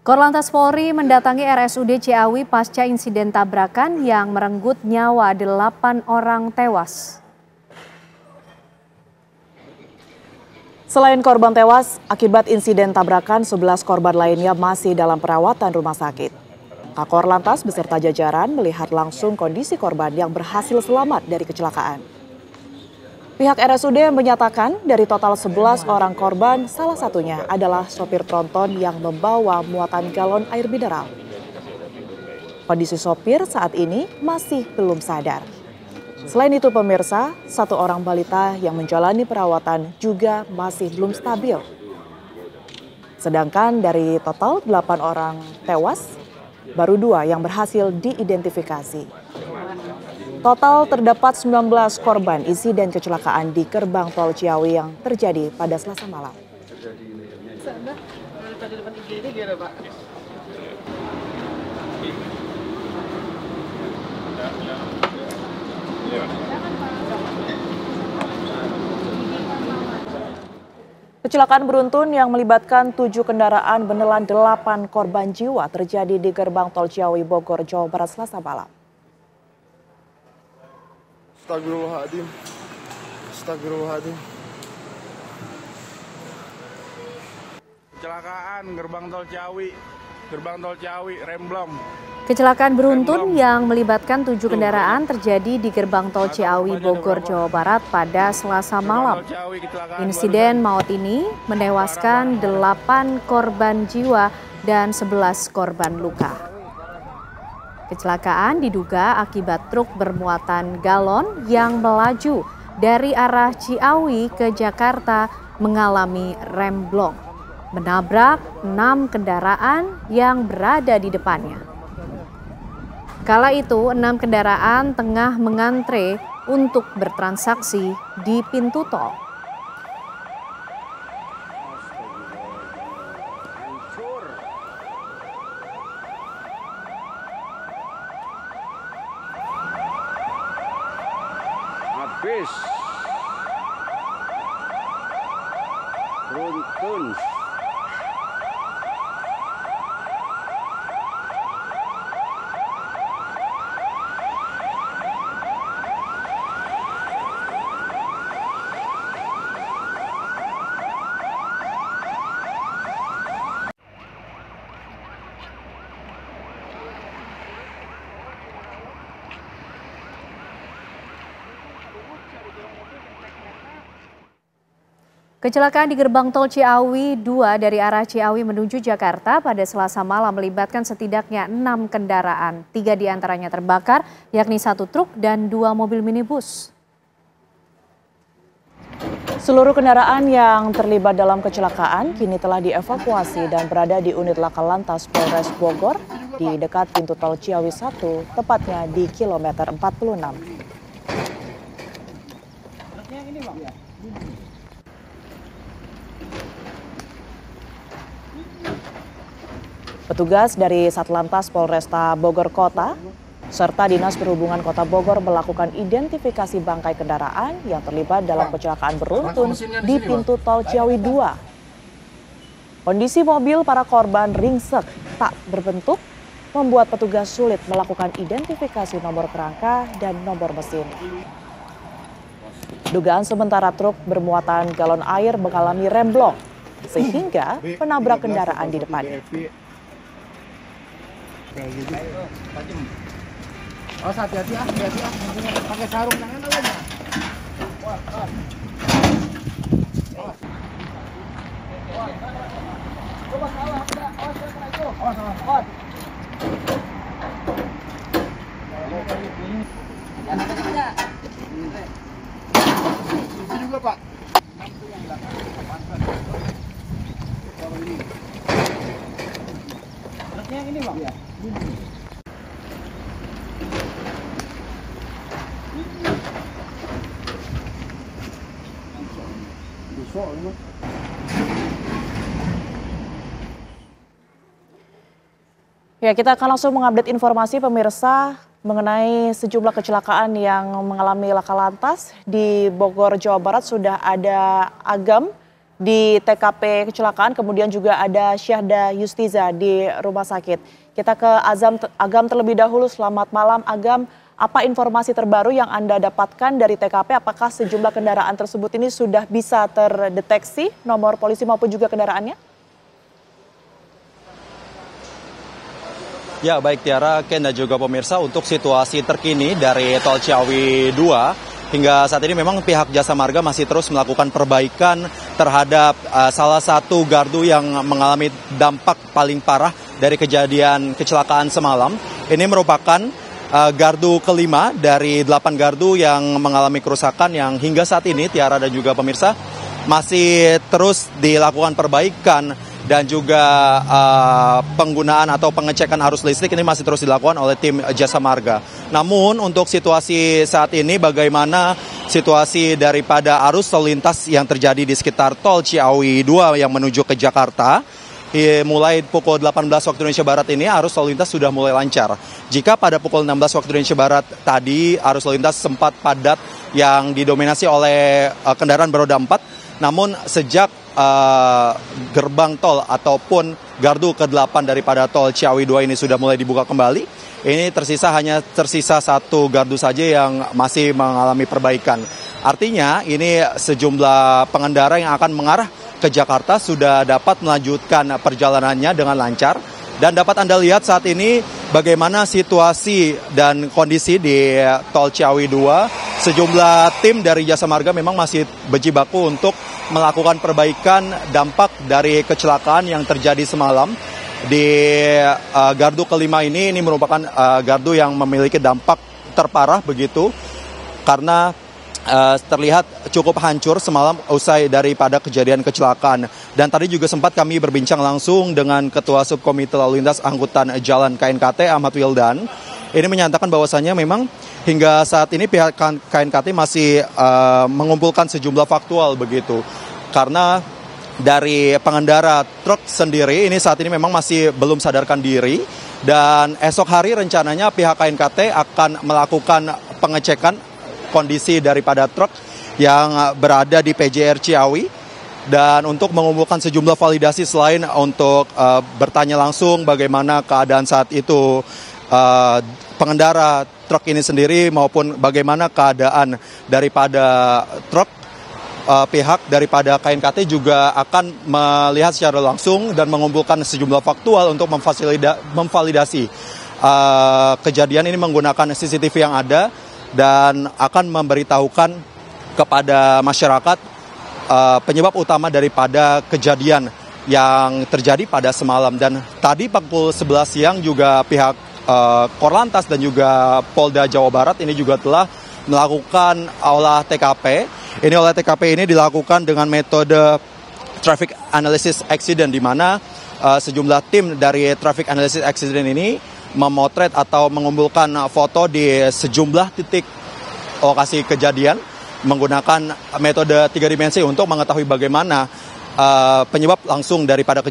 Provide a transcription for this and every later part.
Korlantas Polri mendatangi RSUD Ciawi pasca insiden tabrakan yang merenggut nyawa 8 orang tewas. Selain korban tewas, akibat insiden tabrakan, 11 korban lainnya masih dalam perawatan rumah sakit. Kakor Lantas beserta jajaran melihat langsung kondisi korban yang berhasil selamat dari kecelakaan. Pihak RSUD menyatakan dari total 11 orang korban, salah satunya adalah sopir tronton yang membawa muatan galon air mineral. Kondisi sopir saat ini masih belum sadar. Selain itu pemirsa, 1 orang balita yang menjalani perawatan juga masih belum stabil. Sedangkan dari total 8 orang tewas, baru 2 yang berhasil diidentifikasi. Total terdapat 19 korban insiden kecelakaan di gerbang tol Ciawi yang terjadi pada Selasa malam. Kecelakaan beruntun yang melibatkan 7 kendaraan menelan 8 korban jiwa terjadi di gerbang tol Ciawi Bogor, Jawa Barat Selasa malam. Astagfirullahaladzim. Astagfirullahaladzim. Kecelakaan gerbang tol Ciawi, remblong. Kecelakaan beruntun yang melibatkan 7 kendaraan terjadi di gerbang tol Ciawi Bogor, Jawa Barat pada Selasa malam. Insiden maut ini menewaskan 8 korban jiwa dan 11 korban luka. Kecelakaan diduga akibat truk bermuatan galon yang melaju dari arah Ciawi ke Jakarta mengalami remblong, menabrak 6 kendaraan yang berada di depannya. Kala itu 6 kendaraan tengah mengantre untuk bertransaksi di pintu tol. Habis. Beruntun. Kecelakaan di gerbang tol Ciawi 2 dari arah Ciawi menuju Jakarta pada Selasa malam melibatkan setidaknya 6 kendaraan. 3 diantaranya terbakar, yakni 1 truk dan 2 mobil minibus. Seluruh kendaraan yang terlibat dalam kecelakaan kini telah dievakuasi dan berada di unit Laka Lantas Polres Bogor di dekat pintu tol Ciawi 1, tepatnya di kilometer 46. Petugas dari Satlantas Polresta Bogor Kota serta Dinas Perhubungan Kota Bogor melakukan identifikasi bangkai kendaraan yang terlibat dalam kecelakaan beruntun di pintu tol Ciawi 2. Kondisi mobil para korban ringsek tak berbentuk membuat petugas sulit melakukan identifikasi nomor kerangka dan nomor mesin. Dugaan sementara truk bermuatan galon air mengalami remblong sehingga menabrak kendaraan di depannya. Oh, hati-hati ah, pakai sarung tangan aja. Coba salah, salah. Itu juga, Pak. Itu yang belakang. Kalau ini. Truknya yang ini, Bang? Iya. Ya, kita akan langsung mengupdate informasi pemirsa mengenai sejumlah kecelakaan yang mengalami laka lantas di Bogor, Jawa Barat. Sudah ada Agam di TKP kecelakaan, kemudian juga ada Syahda Yustiza di rumah sakit. Kita ke Agam terlebih dahulu. Selamat malam Agam, apa informasi terbaru yang Anda dapatkan dari TKP? Apakah sejumlah kendaraan tersebut ini sudah bisa terdeteksi nomor polisi maupun juga kendaraannya? Ya baik Tiara, Ken dan juga pemirsa, untuk situasi terkini dari Tol Ciawi 2 hingga saat ini memang pihak Jasa Marga masih terus melakukan perbaikan terhadap salah satu gardu yang mengalami dampak paling parah dari kejadian kecelakaan semalam. Ini merupakan gardu kelima dari 8 gardu yang mengalami kerusakan yang hingga saat ini Tiara dan juga pemirsa masih terus dilakukan perbaikan. Dan juga penggunaan atau pengecekan arus listrik ini masih terus dilakukan oleh tim Jasa Marga. Namun untuk situasi saat ini, bagaimana situasi daripada arus lalu lintas yang terjadi di sekitar Tol Ciawi 2 yang menuju ke Jakarta, mulai pukul 18 waktu Indonesia Barat ini arus lalu lintas sudah mulai lancar. Jika pada pukul 16 waktu Indonesia Barat tadi arus lalu lintas sempat padat yang didominasi oleh kendaraan beroda 4, namun sejak gerbang tol ataupun gardu ke-8 daripada Tol Ciawi 2 ini sudah mulai dibuka kembali, ini hanya tersisa satu gardu saja yang masih mengalami perbaikan. Artinya ini sejumlah pengendara yang akan mengarah ke Jakarta sudah dapat melanjutkan perjalanannya dengan lancar. Dan dapat Anda lihat saat ini bagaimana situasi dan kondisi di Tol Ciawi 2. Sejumlah tim dari Jasa Marga memang masih berjibaku untuk melakukan perbaikan dampak dari kecelakaan yang terjadi semalam. Di gardu kelima ini merupakan gardu yang memiliki dampak terparah begitu, karena terlihat cukup hancur semalam usai daripada kejadian kecelakaan. Dan tadi juga sempat kami berbincang langsung dengan Ketua Subkomite Lalu Lintas Angkutan Jalan KNKT Ahmad Wildan. Ini menyatakan bahwasannya memang hingga saat ini pihak KNKT masih mengumpulkan sejumlah faktual begitu. Karena dari pengendara truk sendiri ini saat ini memang masih belum sadarkan diri. Dan esok hari rencananya pihak KNKT akan melakukan pengecekan kondisi daripada truk yang berada di PJR Ciawi. Dan untuk mengumpulkan sejumlah validasi selain untuk bertanya langsung bagaimana keadaan saat itu pengendara truk ini sendiri maupun bagaimana keadaan daripada truk, pihak daripada KNKT juga akan melihat secara langsung dan mengumpulkan sejumlah faktual untuk memvalidasi kejadian ini menggunakan CCTV yang ada dan akan memberitahukan kepada masyarakat penyebab utama daripada kejadian yang terjadi pada semalam. Dan tadi pukul 11 siang juga pihak Korlantas dan juga Polda Jawa Barat ini juga telah melakukan olah TKP. Ini olah TKP ini dilakukan dengan metode Traffic Analysis Accident, di mana sejumlah tim dari Traffic Analysis Accident ini memotret atau mengumpulkan foto di sejumlah titik lokasi kejadian menggunakan metode 3 dimensi untuk mengetahui bagaimana penyebab langsung daripada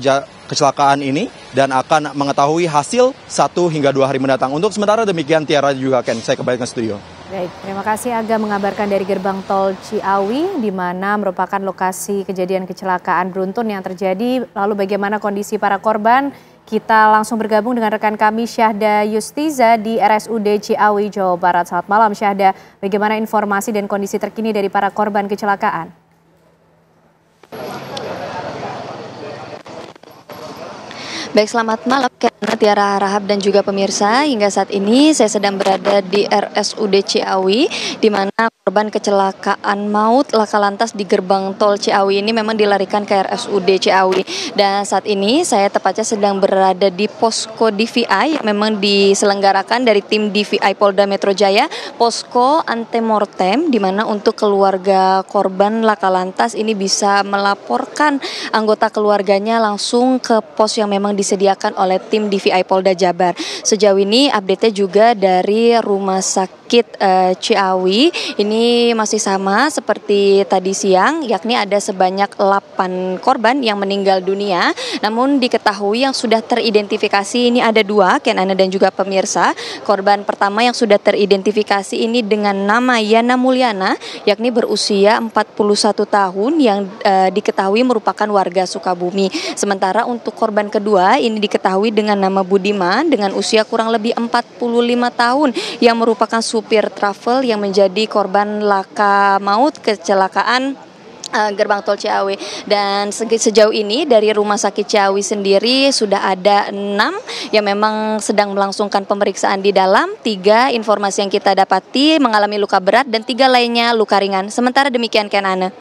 kecelakaan ini dan akan mengetahui hasil 1 hingga 2 hari mendatang. Untuk sementara demikian, Tiara juga Ken, saya kembali ke studio. Baik, terima kasih Aga mengabarkan dari gerbang tol Ciawi, di mana merupakan lokasi kejadian kecelakaan beruntun yang terjadi. Lalu bagaimana kondisi para korban? Kita langsung bergabung dengan rekan kami Syahda Yustiza di RSUD Ciawi, Jawa Barat. Selamat malam Syahda, bagaimana informasi dan kondisi terkini dari para korban kecelakaan? Baik, selamat malam Tiara, Rahab dan juga pemirsa. Hingga saat ini saya sedang berada di RSUD Ciawi, di mana korban kecelakaan maut laka lantas di gerbang tol Ciawi ini memang dilarikan ke RSUD Ciawi. Dan saat ini saya tepatnya sedang berada di posko DVI yang memang diselenggarakan dari tim DVI Polda Metro Jaya, posko antemortem, di mana untuk keluarga korban laka lantas ini bisa melaporkan anggota keluarganya langsung ke pos yang memang disediakan oleh tim DVI Polda Jabar. Sejauh ini update-nya juga dari Rumah Sakit Ciawi ini masih sama seperti tadi siang, yakni ada sebanyak 8 korban yang meninggal dunia. Namun diketahui yang sudah teridentifikasi ini ada 2, Ken-Ana dan juga pemirsa. Korban pertama yang sudah teridentifikasi ini dengan nama Yana Mulyana, yakni berusia 41 tahun yang diketahui merupakan warga Sukabumi. Sementara untuk korban kedua ini diketahui dengan nama Budiman dengan usia kurang lebih 45 tahun yang merupakan supir travel yang menjadi korban laka maut kecelakaan gerbang tol Ciawi. Dan sejauh ini dari Rumah Sakit Ciawi sendiri sudah ada 6 yang memang sedang melangsungkan pemeriksaan di dalam. 3 informasi yang kita dapati mengalami luka berat dan 3 lainnya luka ringan. Sementara demikian Ken-Ana.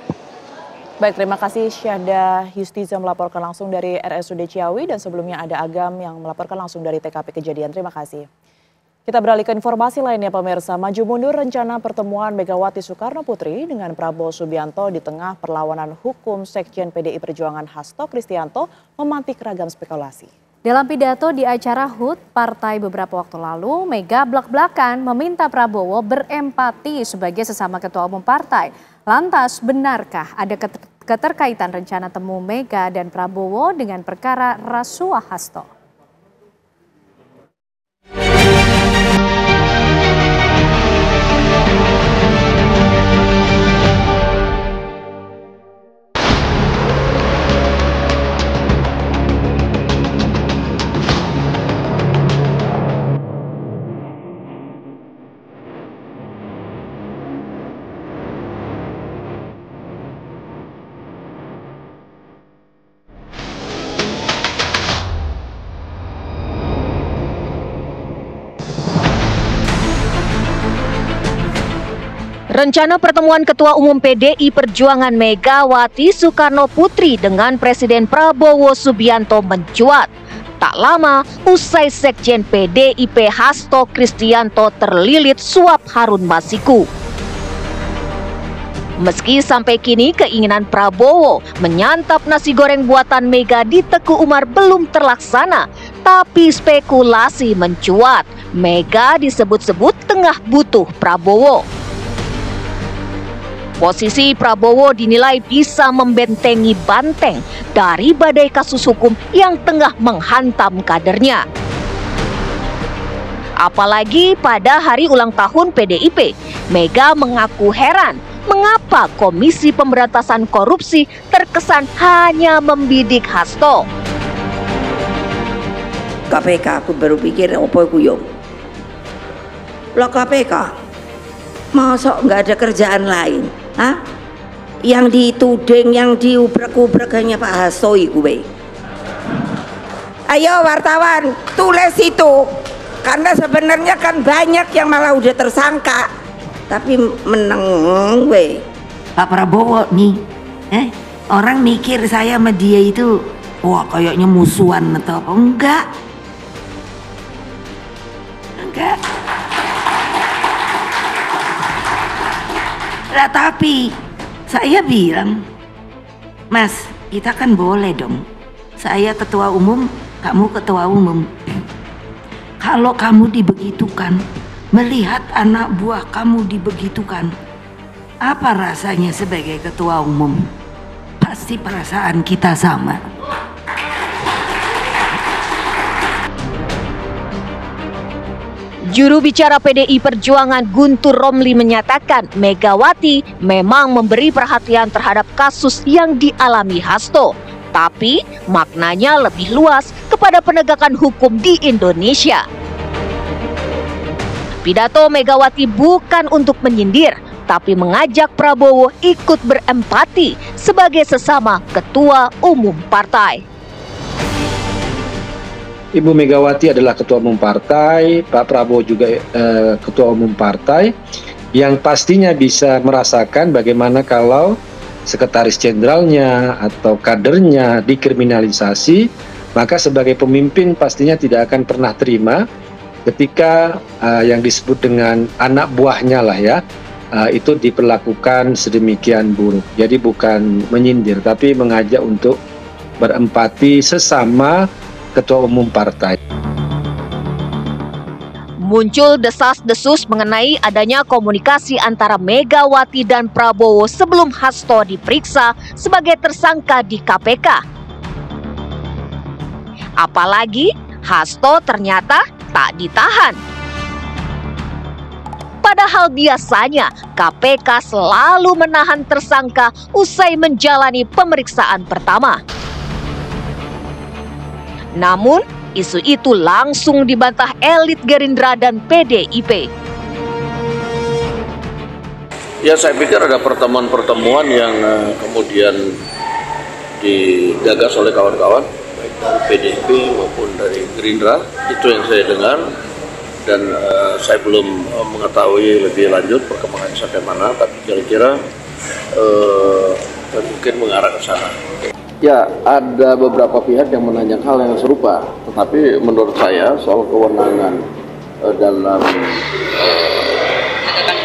Baik, terima kasih Syahda Yustiza melaporkan langsung dari RSUD Ciawi dan sebelumnya ada Agam yang melaporkan langsung dari TKP kejadian. Terima kasih. Kita beralih ke informasi lainnya pemirsa. Maju mundur rencana pertemuan Megawati Soekarno Putri dengan Prabowo Subianto di tengah perlawanan hukum Sekjen PDI Perjuangan Hasto Kristianto memantik ragam spekulasi. Dalam pidato di acara HUT Partai beberapa waktu lalu, Mega blak-blakan meminta Prabowo berempati sebagai sesama ketua umum partai. Lantas benarkah ada keterkaitan rencana temu Mega dan Prabowo dengan perkara rasuah Hasto? Rencana pertemuan Ketua Umum PDI Perjuangan Megawati Soekarno Putri dengan Presiden Prabowo Subianto mencuat. Tak lama, usai Sekjen PDIP Hasto Kristianto terlilit suap Harun Masiku. Meski sampai kini keinginan Prabowo menyantap nasi goreng buatan Mega di Teguh Umar belum terlaksana, tapi spekulasi mencuat. Mega disebut-sebut tengah butuh Prabowo. Posisi Prabowo dinilai bisa membentengi banteng dari badai kasus hukum yang tengah menghantam kadernya. Apalagi pada hari ulang tahun PDIP, Mega mengaku heran mengapa Komisi Pemberantasan Korupsi terkesan hanya membidik Hasto. KPK aku baru pikir apa kuyung. Lah KPK, masa nggak ada kerjaan lain? Hah? Yang dituding, yang diubrek-ubrek hanya Pak Hasto gue. Ayo wartawan, tulis itu. Karena sebenarnya kan banyak yang malah udah tersangka. Tapi meneng we. Pak Prabowo nih, orang mikir saya sama dia itu, wah kayaknya musuhan atau apa. Enggak. Lah tapi saya bilang, Mas, kita kan boleh dong. Saya ketua umum, kamu ketua umum. Kalau kamu dibegitukan, melihat anak buah kamu dibegitukan, apa rasanya sebagai ketua umum? Pasti perasaan kita sama. Juru bicara PDI Perjuangan Guntur Romli menyatakan Megawati memang memberi perhatian terhadap kasus yang dialami Hasto, tapi maknanya lebih luas kepada penegakan hukum di Indonesia. Pidato Megawati bukan untuk menyindir, tapi mengajak Prabowo ikut berempati sebagai sesama ketua umum partai. Ibu Megawati adalah ketua umum partai, Pak Prabowo juga ketua umum partai, yang pastinya bisa merasakan bagaimana kalau sekretaris jenderalnya atau kadernya dikriminalisasi, maka sebagai pemimpin pastinya tidak akan pernah terima ketika yang disebut dengan anak buahnya lah ya, itu diperlakukan sedemikian buruk. Jadi bukan menyindir, tapi mengajak untuk berempati sesama ketua umum partai. Muncul desas-desus mengenai adanya komunikasi antara Megawati dan Prabowo sebelum Hasto diperiksa sebagai tersangka di KPK. Apalagi Hasto ternyata tak ditahan. Padahal biasanya KPK selalu menahan tersangka usai menjalani pemeriksaan pertama. Namun, isu itu langsung dibantah elit Gerindra dan PDIP. Ya, saya pikir ada pertemuan-pertemuan yang kemudian digagas oleh kawan-kawan, baik dari PDIP maupun dari Gerindra. Itu yang saya dengar, dan saya belum mengetahui lebih lanjut perkembangan sampai mana, tapi kira-kira mungkin mengarah ke sana. Ya, ada beberapa pihak yang menanyakan hal yang serupa, tetapi menurut saya soal kewenangan dalam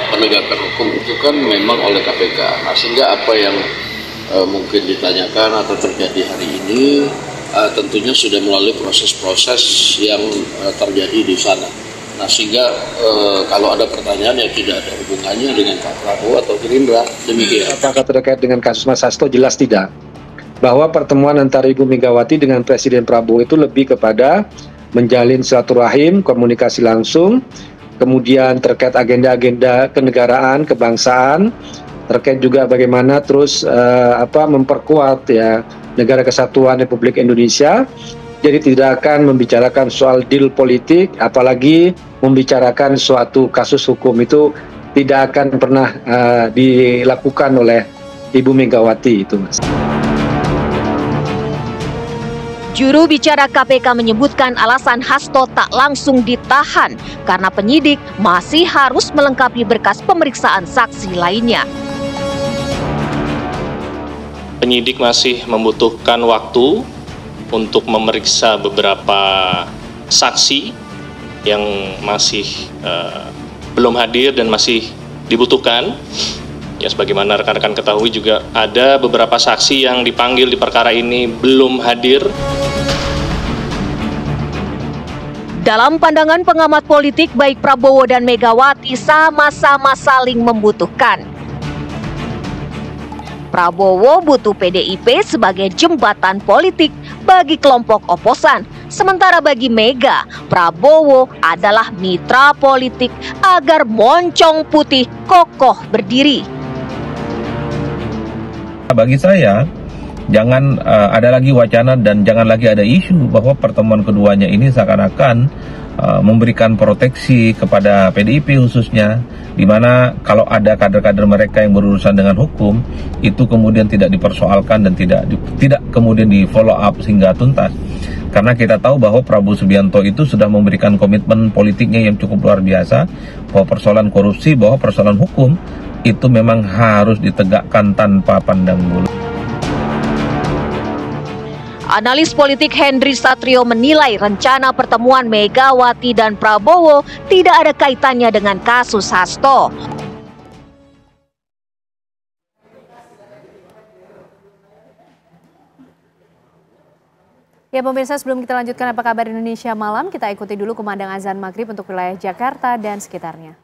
penegakan hukum itu kan memang oleh KPK. Nah, sehingga apa yang mungkin ditanyakan atau terjadi hari ini tentunya sudah melalui proses-proses yang terjadi di sana. Nah, sehingga kalau ada pertanyaan yang tidak ada hubungannya dengan Pak Prabowo atau Gerindra, demikian. Apakah terkait dengan kasus Mas Hasto? Jelas tidak. Bahwa pertemuan antara Ibu Megawati dengan Presiden Prabowo itu lebih kepada menjalin silaturahim, komunikasi langsung, kemudian terkait agenda-agenda kenegaraan, kebangsaan, terkait juga bagaimana terus memperkuat ya negara kesatuan Republik Indonesia. Jadi tidak akan membicarakan soal deal politik, apalagi membicarakan suatu kasus hukum, itu tidak akan pernah dilakukan oleh Ibu Megawati itu, Mas. Juru bicara KPK menyebutkan alasan Hasto tak langsung ditahan karena penyidik masih harus melengkapi berkas pemeriksaan saksi lainnya. Penyidik masih membutuhkan waktu untuk memeriksa beberapa saksi yang masih belum hadir dan masih dibutuhkan. Ya, sebagaimana rekan-rekan ketahui juga ada beberapa saksi yang dipanggil di perkara ini belum hadir. Dalam pandangan pengamat politik, baik Prabowo dan Megawati sama-sama saling membutuhkan. Prabowo butuh PDIP sebagai jembatan politik bagi kelompok oposan. Sementara bagi Mega, Prabowo adalah mitra politik agar moncong putih kokoh berdiri. Bagi saya, jangan ada lagi wacana dan jangan lagi ada isu bahwa pertemuan keduanya ini seakan-akan memberikan proteksi kepada PDIP khususnya, di mana kalau ada kader-kader mereka yang berurusan dengan hukum, itu kemudian tidak dipersoalkan dan tidak kemudian di follow up sehingga tuntas. Karena kita tahu bahwa Prabowo Subianto itu sudah memberikan komitmen politiknya yang cukup luar biasa, bahwa persoalan korupsi, bahwa persoalan hukum itu memang harus ditegakkan tanpa pandang bulu. Analis politik Henry Satrio menilai rencana pertemuan Megawati dan Prabowo tidak ada kaitannya dengan kasus Hasto. Ya pemirsa, sebelum kita lanjutkan apa kabar Indonesia malam, kita ikuti dulu kumandang azan maghrib untuk wilayah Jakarta dan sekitarnya.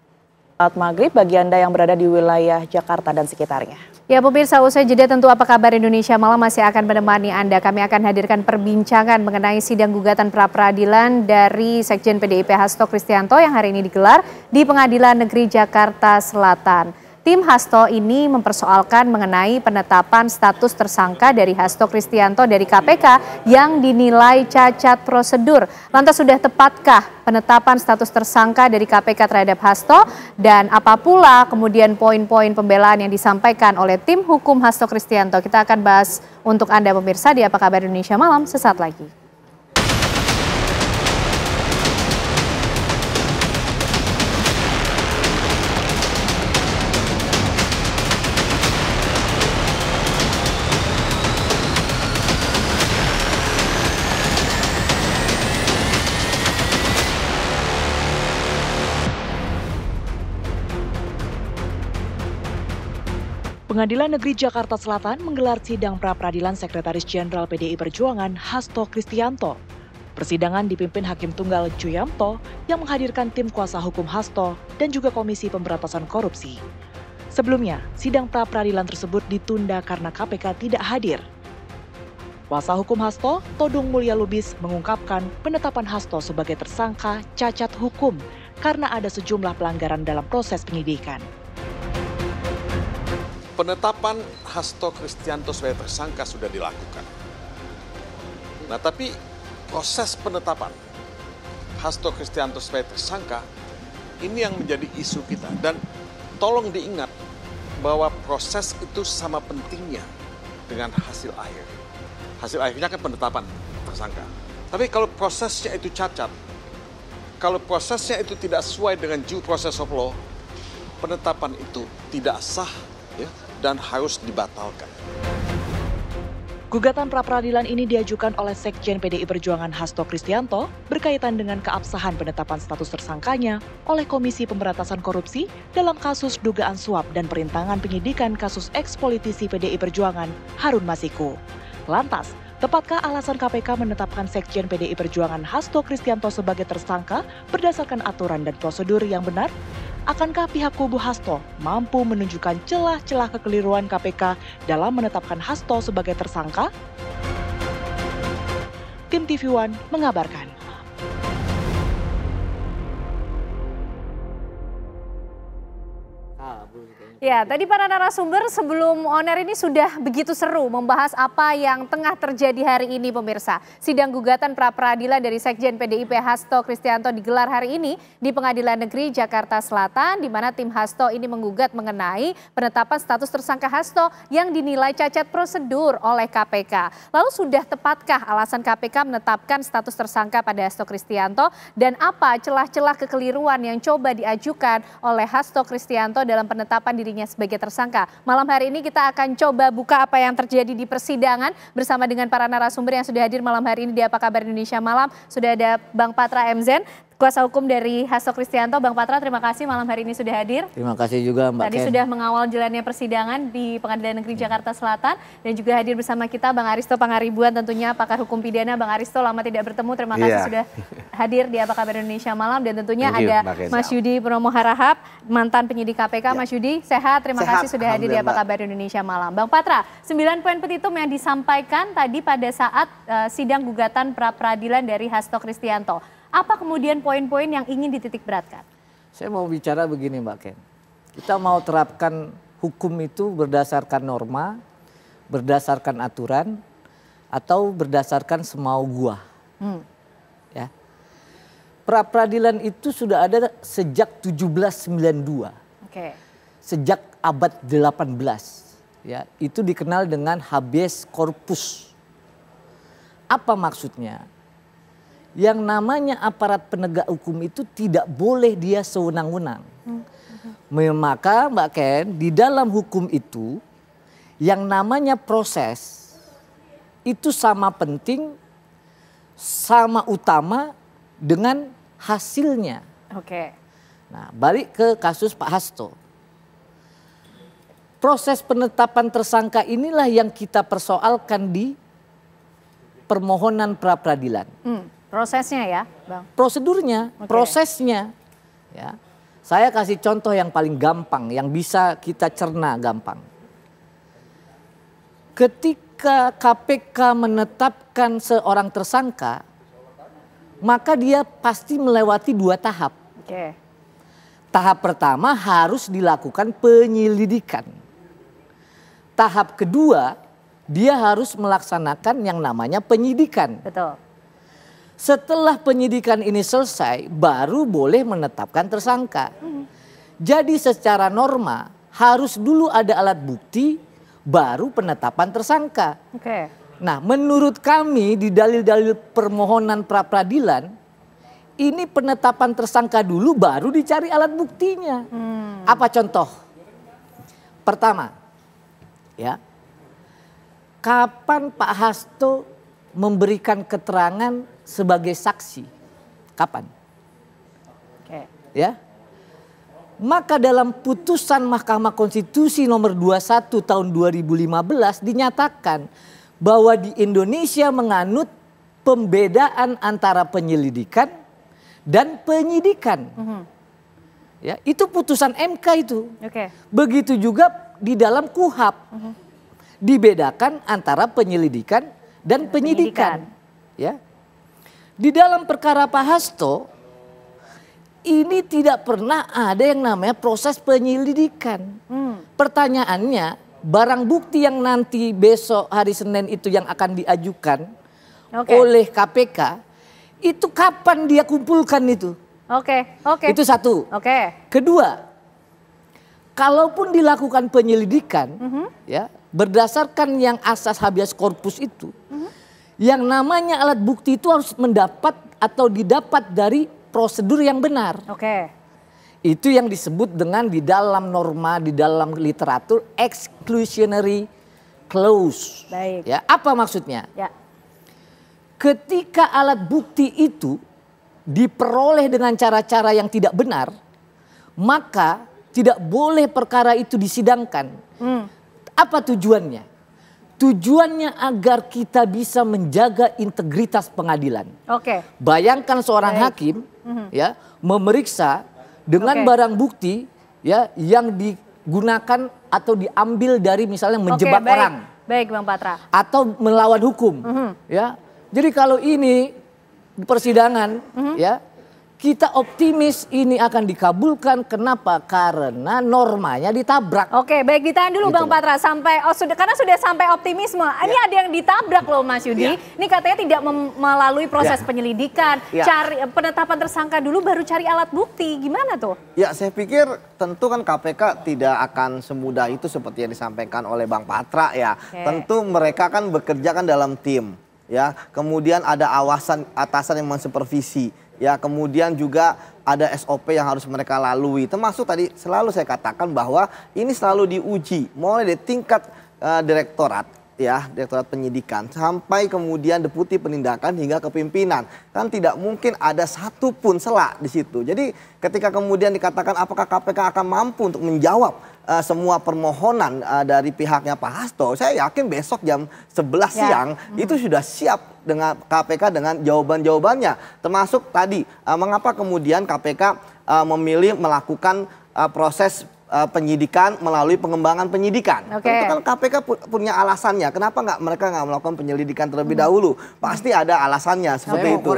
Saat maghrib bagi Anda yang berada di wilayah Jakarta dan sekitarnya. Ya pemirsa, usai jeda tentu apa kabar Indonesia malam masih akan menemani Anda. Kami akan hadirkan perbincangan mengenai sidang gugatan pra-peradilan dari Sekjen PDIP Hasto Kristianto yang hari ini digelar di Pengadilan Negeri Jakarta Selatan. Tim Hasto ini mempersoalkan mengenai penetapan status tersangka dari Hasto Kristianto dari KPK yang dinilai cacat prosedur. Lantas sudah tepatkah penetapan status tersangka dari KPK terhadap Hasto? Dan apa pula kemudian poin-poin pembelaan yang disampaikan oleh tim hukum Hasto Kristianto? Kita akan bahas untuk Anda pemirsa di Apa Kabar Indonesia Malam sesaat lagi. Pengadilan Negeri Jakarta Selatan menggelar sidang pra-peradilan Sekretaris Jenderal PDI Perjuangan Hasto Kristianto. Persidangan dipimpin Hakim Tunggal Juyamto yang menghadirkan tim kuasa hukum Hasto dan juga Komisi Pemberantasan Korupsi. Sebelumnya, sidang pra-peradilan tersebut ditunda karena KPK tidak hadir. Kuasa hukum Hasto, Todung Mulya Lubis, mengungkapkan penetapan Hasto sebagai tersangka cacat hukum karena ada sejumlah pelanggaran dalam proses penyidikan. Penetapan Hasto Kristianto sebagai tersangka sudah dilakukan. Nah, tapi proses penetapan Hasto Kristianto sebagai tersangka ini yang menjadi isu kita. Dan tolong diingat bahwa proses itu sama pentingnya dengan hasil akhir. Hasil akhirnya kan penetapan tersangka. Tapi kalau prosesnya itu cacat, kalau prosesnya itu tidak sesuai dengan due process of law, penetapan itu tidak sah ya, dan harus dibatalkan. Gugatan pra-peradilan ini diajukan oleh Sekjen PDI Perjuangan Hasto Kristianto berkaitan dengan keabsahan penetapan status tersangkanya oleh Komisi Pemberantasan Korupsi dalam kasus dugaan suap dan perintangan penyidikan kasus eks-politisi PDI Perjuangan Harun Masiku. Lantas, tepatkah alasan KPK menetapkan Sekjen PDI Perjuangan Hasto Kristianto sebagai tersangka berdasarkan aturan dan prosedur yang benar? Akankah pihak kubu Hasto mampu menunjukkan celah-celah kekeliruan KPK dalam menetapkan Hasto sebagai tersangka? Tim TV One mengabarkan. Ya, tadi para narasumber sebelum on air ini sudah begitu seru membahas apa yang tengah terjadi hari ini pemirsa. Sidang gugatan pra-peradilan dari Sekjen PDIP Hasto Kristianto digelar hari ini di Pengadilan Negeri Jakarta Selatan di mana tim Hasto ini menggugat mengenai penetapan status tersangka Hasto yang dinilai cacat prosedur oleh KPK. Lalu sudah tepatkah alasan KPK menetapkan status tersangka pada Hasto Kristianto dan apa celah-celah kekeliruan yang coba diajukan oleh Hasto Kristianto dalam penetapan dirinya sebagai tersangka. Malam hari ini kita akan coba buka apa yang terjadi di persidangan bersama dengan para narasumber yang sudah hadir malam hari ini di Apa Kabar Indonesia Malam. Sudah ada Bang Patra MZen, kuasa hukum dari Hasto Kristianto. Bang Patra, terima kasih malam hari ini sudah hadir. Terima kasih juga Mbak Tadi Ken. sudah mengawal jalannya persidangan di Pengadilan Negeri Jakarta Selatan dan juga hadir bersama kita Bang Aristo Pangaribuan, tentunya pakar hukum pidana. Bang Aristo, lama tidak bertemu, terima kasih sudah hadir di Apa Kabar Indonesia Malam. Dan tentunya ada Mas Yudi Purnomo Harahap, mantan penyidik KPK. Mas Yudi, sehat, terima kasih sudah hadir di Apa Kabar Indonesia Malam. Bang Patra, 9 poin petitum yang disampaikan tadi pada saat sidang gugatan pra-peradilan dari Hasto Kristianto. Apa kemudian poin-poin yang ingin dititik beratkan? Saya mau bicara begini Mbak Ken. Kita mau terapkan hukum itu berdasarkan norma, berdasarkan aturan, atau berdasarkan semau gua. Ya. Pra-peradilan itu sudah ada sejak 1792. Sejak abad 18. Ya, itu dikenal dengan habeas corpus. Apa maksudnya? Yang namanya aparat penegak hukum itu tidak boleh dia sewenang-wenang. Maka Mbak Ken, di dalam hukum itu yang namanya proses itu sama penting, sama utama dengan hasilnya. Nah, balik ke kasus Pak Hasto. Proses penetapan tersangka inilah yang kita persoalkan di permohonan pra-peradilan. Prosesnya ya, Bang? Prosedurnya, prosesnya. Ya. Saya kasih contoh yang paling gampang, yang bisa kita cerna gampang. Ketika KPK menetapkan seorang tersangka, maka dia pasti melewati 2 tahap. Tahap pertama harus dilakukan penyelidikan. Tahap kedua, dia harus melaksanakan yang namanya penyidikan. Betul. Setelah penyidikan ini selesai, baru boleh menetapkan tersangka. Jadi secara norma harus dulu ada alat bukti, baru penetapan tersangka. Nah, menurut kami di dalil-dalil permohonan pra-peradilan, ini penetapan tersangka dulu, baru dicari alat buktinya. Apa contoh? Pertama, ya, kapan Pak Hasto memberikan keterangan sebagai saksi? Kapan? Ya. Maka dalam putusan Mahkamah Konstitusi nomor 21 tahun 2015 dinyatakan bahwa di Indonesia menganut pembedaan antara penyelidikan dan penyidikan. Ya, itu putusan MK itu. Begitu juga di dalam KUHAP. Dibedakan antara penyelidikan dan penyidikan. Ya. Di dalam perkara Pak Hasto ini tidak pernah ada yang namanya proses penyelidikan. Pertanyaannya, barang bukti yang nanti besok hari Senin itu yang akan diajukan oleh KPK, itu kapan dia kumpulkan itu? Itu satu. Kedua, kalaupun dilakukan penyelidikan, ya berdasarkan yang asas habeas corpus itu, yang namanya alat bukti itu harus mendapat atau didapat dari prosedur yang benar. Itu yang disebut dengan di dalam norma, di dalam literatur exclusionary clause. Ya, apa maksudnya? Ketika alat bukti itu diperoleh dengan cara-cara yang tidak benar, maka tidak boleh perkara itu disidangkan. Apa tujuannya? Tujuannya agar kita bisa menjaga integritas pengadilan. Bayangkan seorang hakim ya memeriksa dengan barang bukti ya yang digunakan atau diambil dari misalnya menjebak orang. Baik Bang Patra. Atau melawan hukum. Ya. Jadi kalau ini di persidangan ya kita optimis ini akan dikabulkan. Kenapa? Karena normanya ditabrak. Baik, ditahan dulu Bang Patra sampai karena sudah sampai optimisme. Ini ada yang ditabrak loh Mas Yudi. Ini katanya tidak melalui proses penyelidikan, cari penetapan tersangka dulu baru cari alat bukti. Gimana tuh? Ya, saya pikir tentu kan KPK tidak akan semudah itu seperti yang disampaikan oleh Bang Patra ya. Tentu mereka kan bekerja kan dalam tim ya. Kemudian ada atasan yang mensupervisi. Ya, kemudian juga ada SOP yang harus mereka lalui. Termasuk tadi selalu saya katakan bahwa ini selalu diuji mulai dari tingkat direktorat ya, direktorat penyidikan sampai kemudian deputi penindakan hingga kepimpinan. Kan tidak mungkin ada satupun celah di situ. Jadi ketika kemudian dikatakan apakah KPK akan mampu untuk menjawab semua permohonan dari pihaknya Pak Hasto, saya yakin besok jam 11 siang itu sudah siap dengan KPK dengan jawaban-jawabannya. Termasuk tadi mengapa kemudian KPK memilih melakukan proses penyidikan melalui pengembangan penyidikan. Tentu kan KPK punya alasannya. Kenapa mereka nggak melakukan penyelidikan terlebih dahulu? Pasti ada alasannya seperti itu.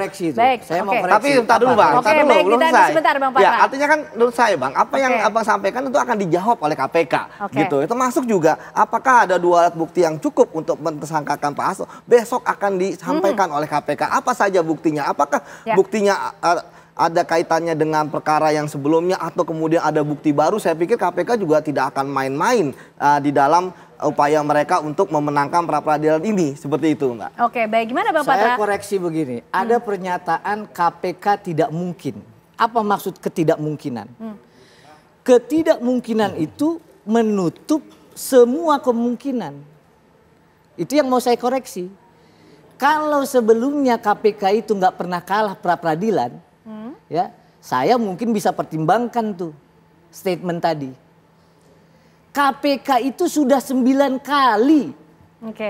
Saya mau koreksi. Tapi bentar dulu Bang, belum selesai. Sebentar Bang Patra. Ya, artinya kan menurut saya Bang, apa yang Abang sampaikan itu akan dijawab oleh KPK. Gitu. Itu masuk juga apakah ada 2 alat bukti yang cukup untuk mentersangkakan Pak Hasto? Besok akan disampaikan oleh KPK. Apa saja buktinya? Apakah buktinya ada kaitannya dengan perkara yang sebelumnya atau kemudian ada bukti baru? Saya pikir KPK juga tidak akan main-main di dalam upaya mereka untuk memenangkan pra-peradilan ini. Seperti itu Mbak. Baik, gimana Bang Patra? Saya koreksi begini, ada pernyataan KPK tidak mungkin. Apa maksud ketidakmungkinan? Ketidakmungkinan itu menutup semua kemungkinan. Itu yang mau saya koreksi. Kalau sebelumnya KPK itu nggak pernah kalah pra-peradilan, ya, saya mungkin bisa pertimbangkan tuh statement tadi. KPK itu sudah 9 kali.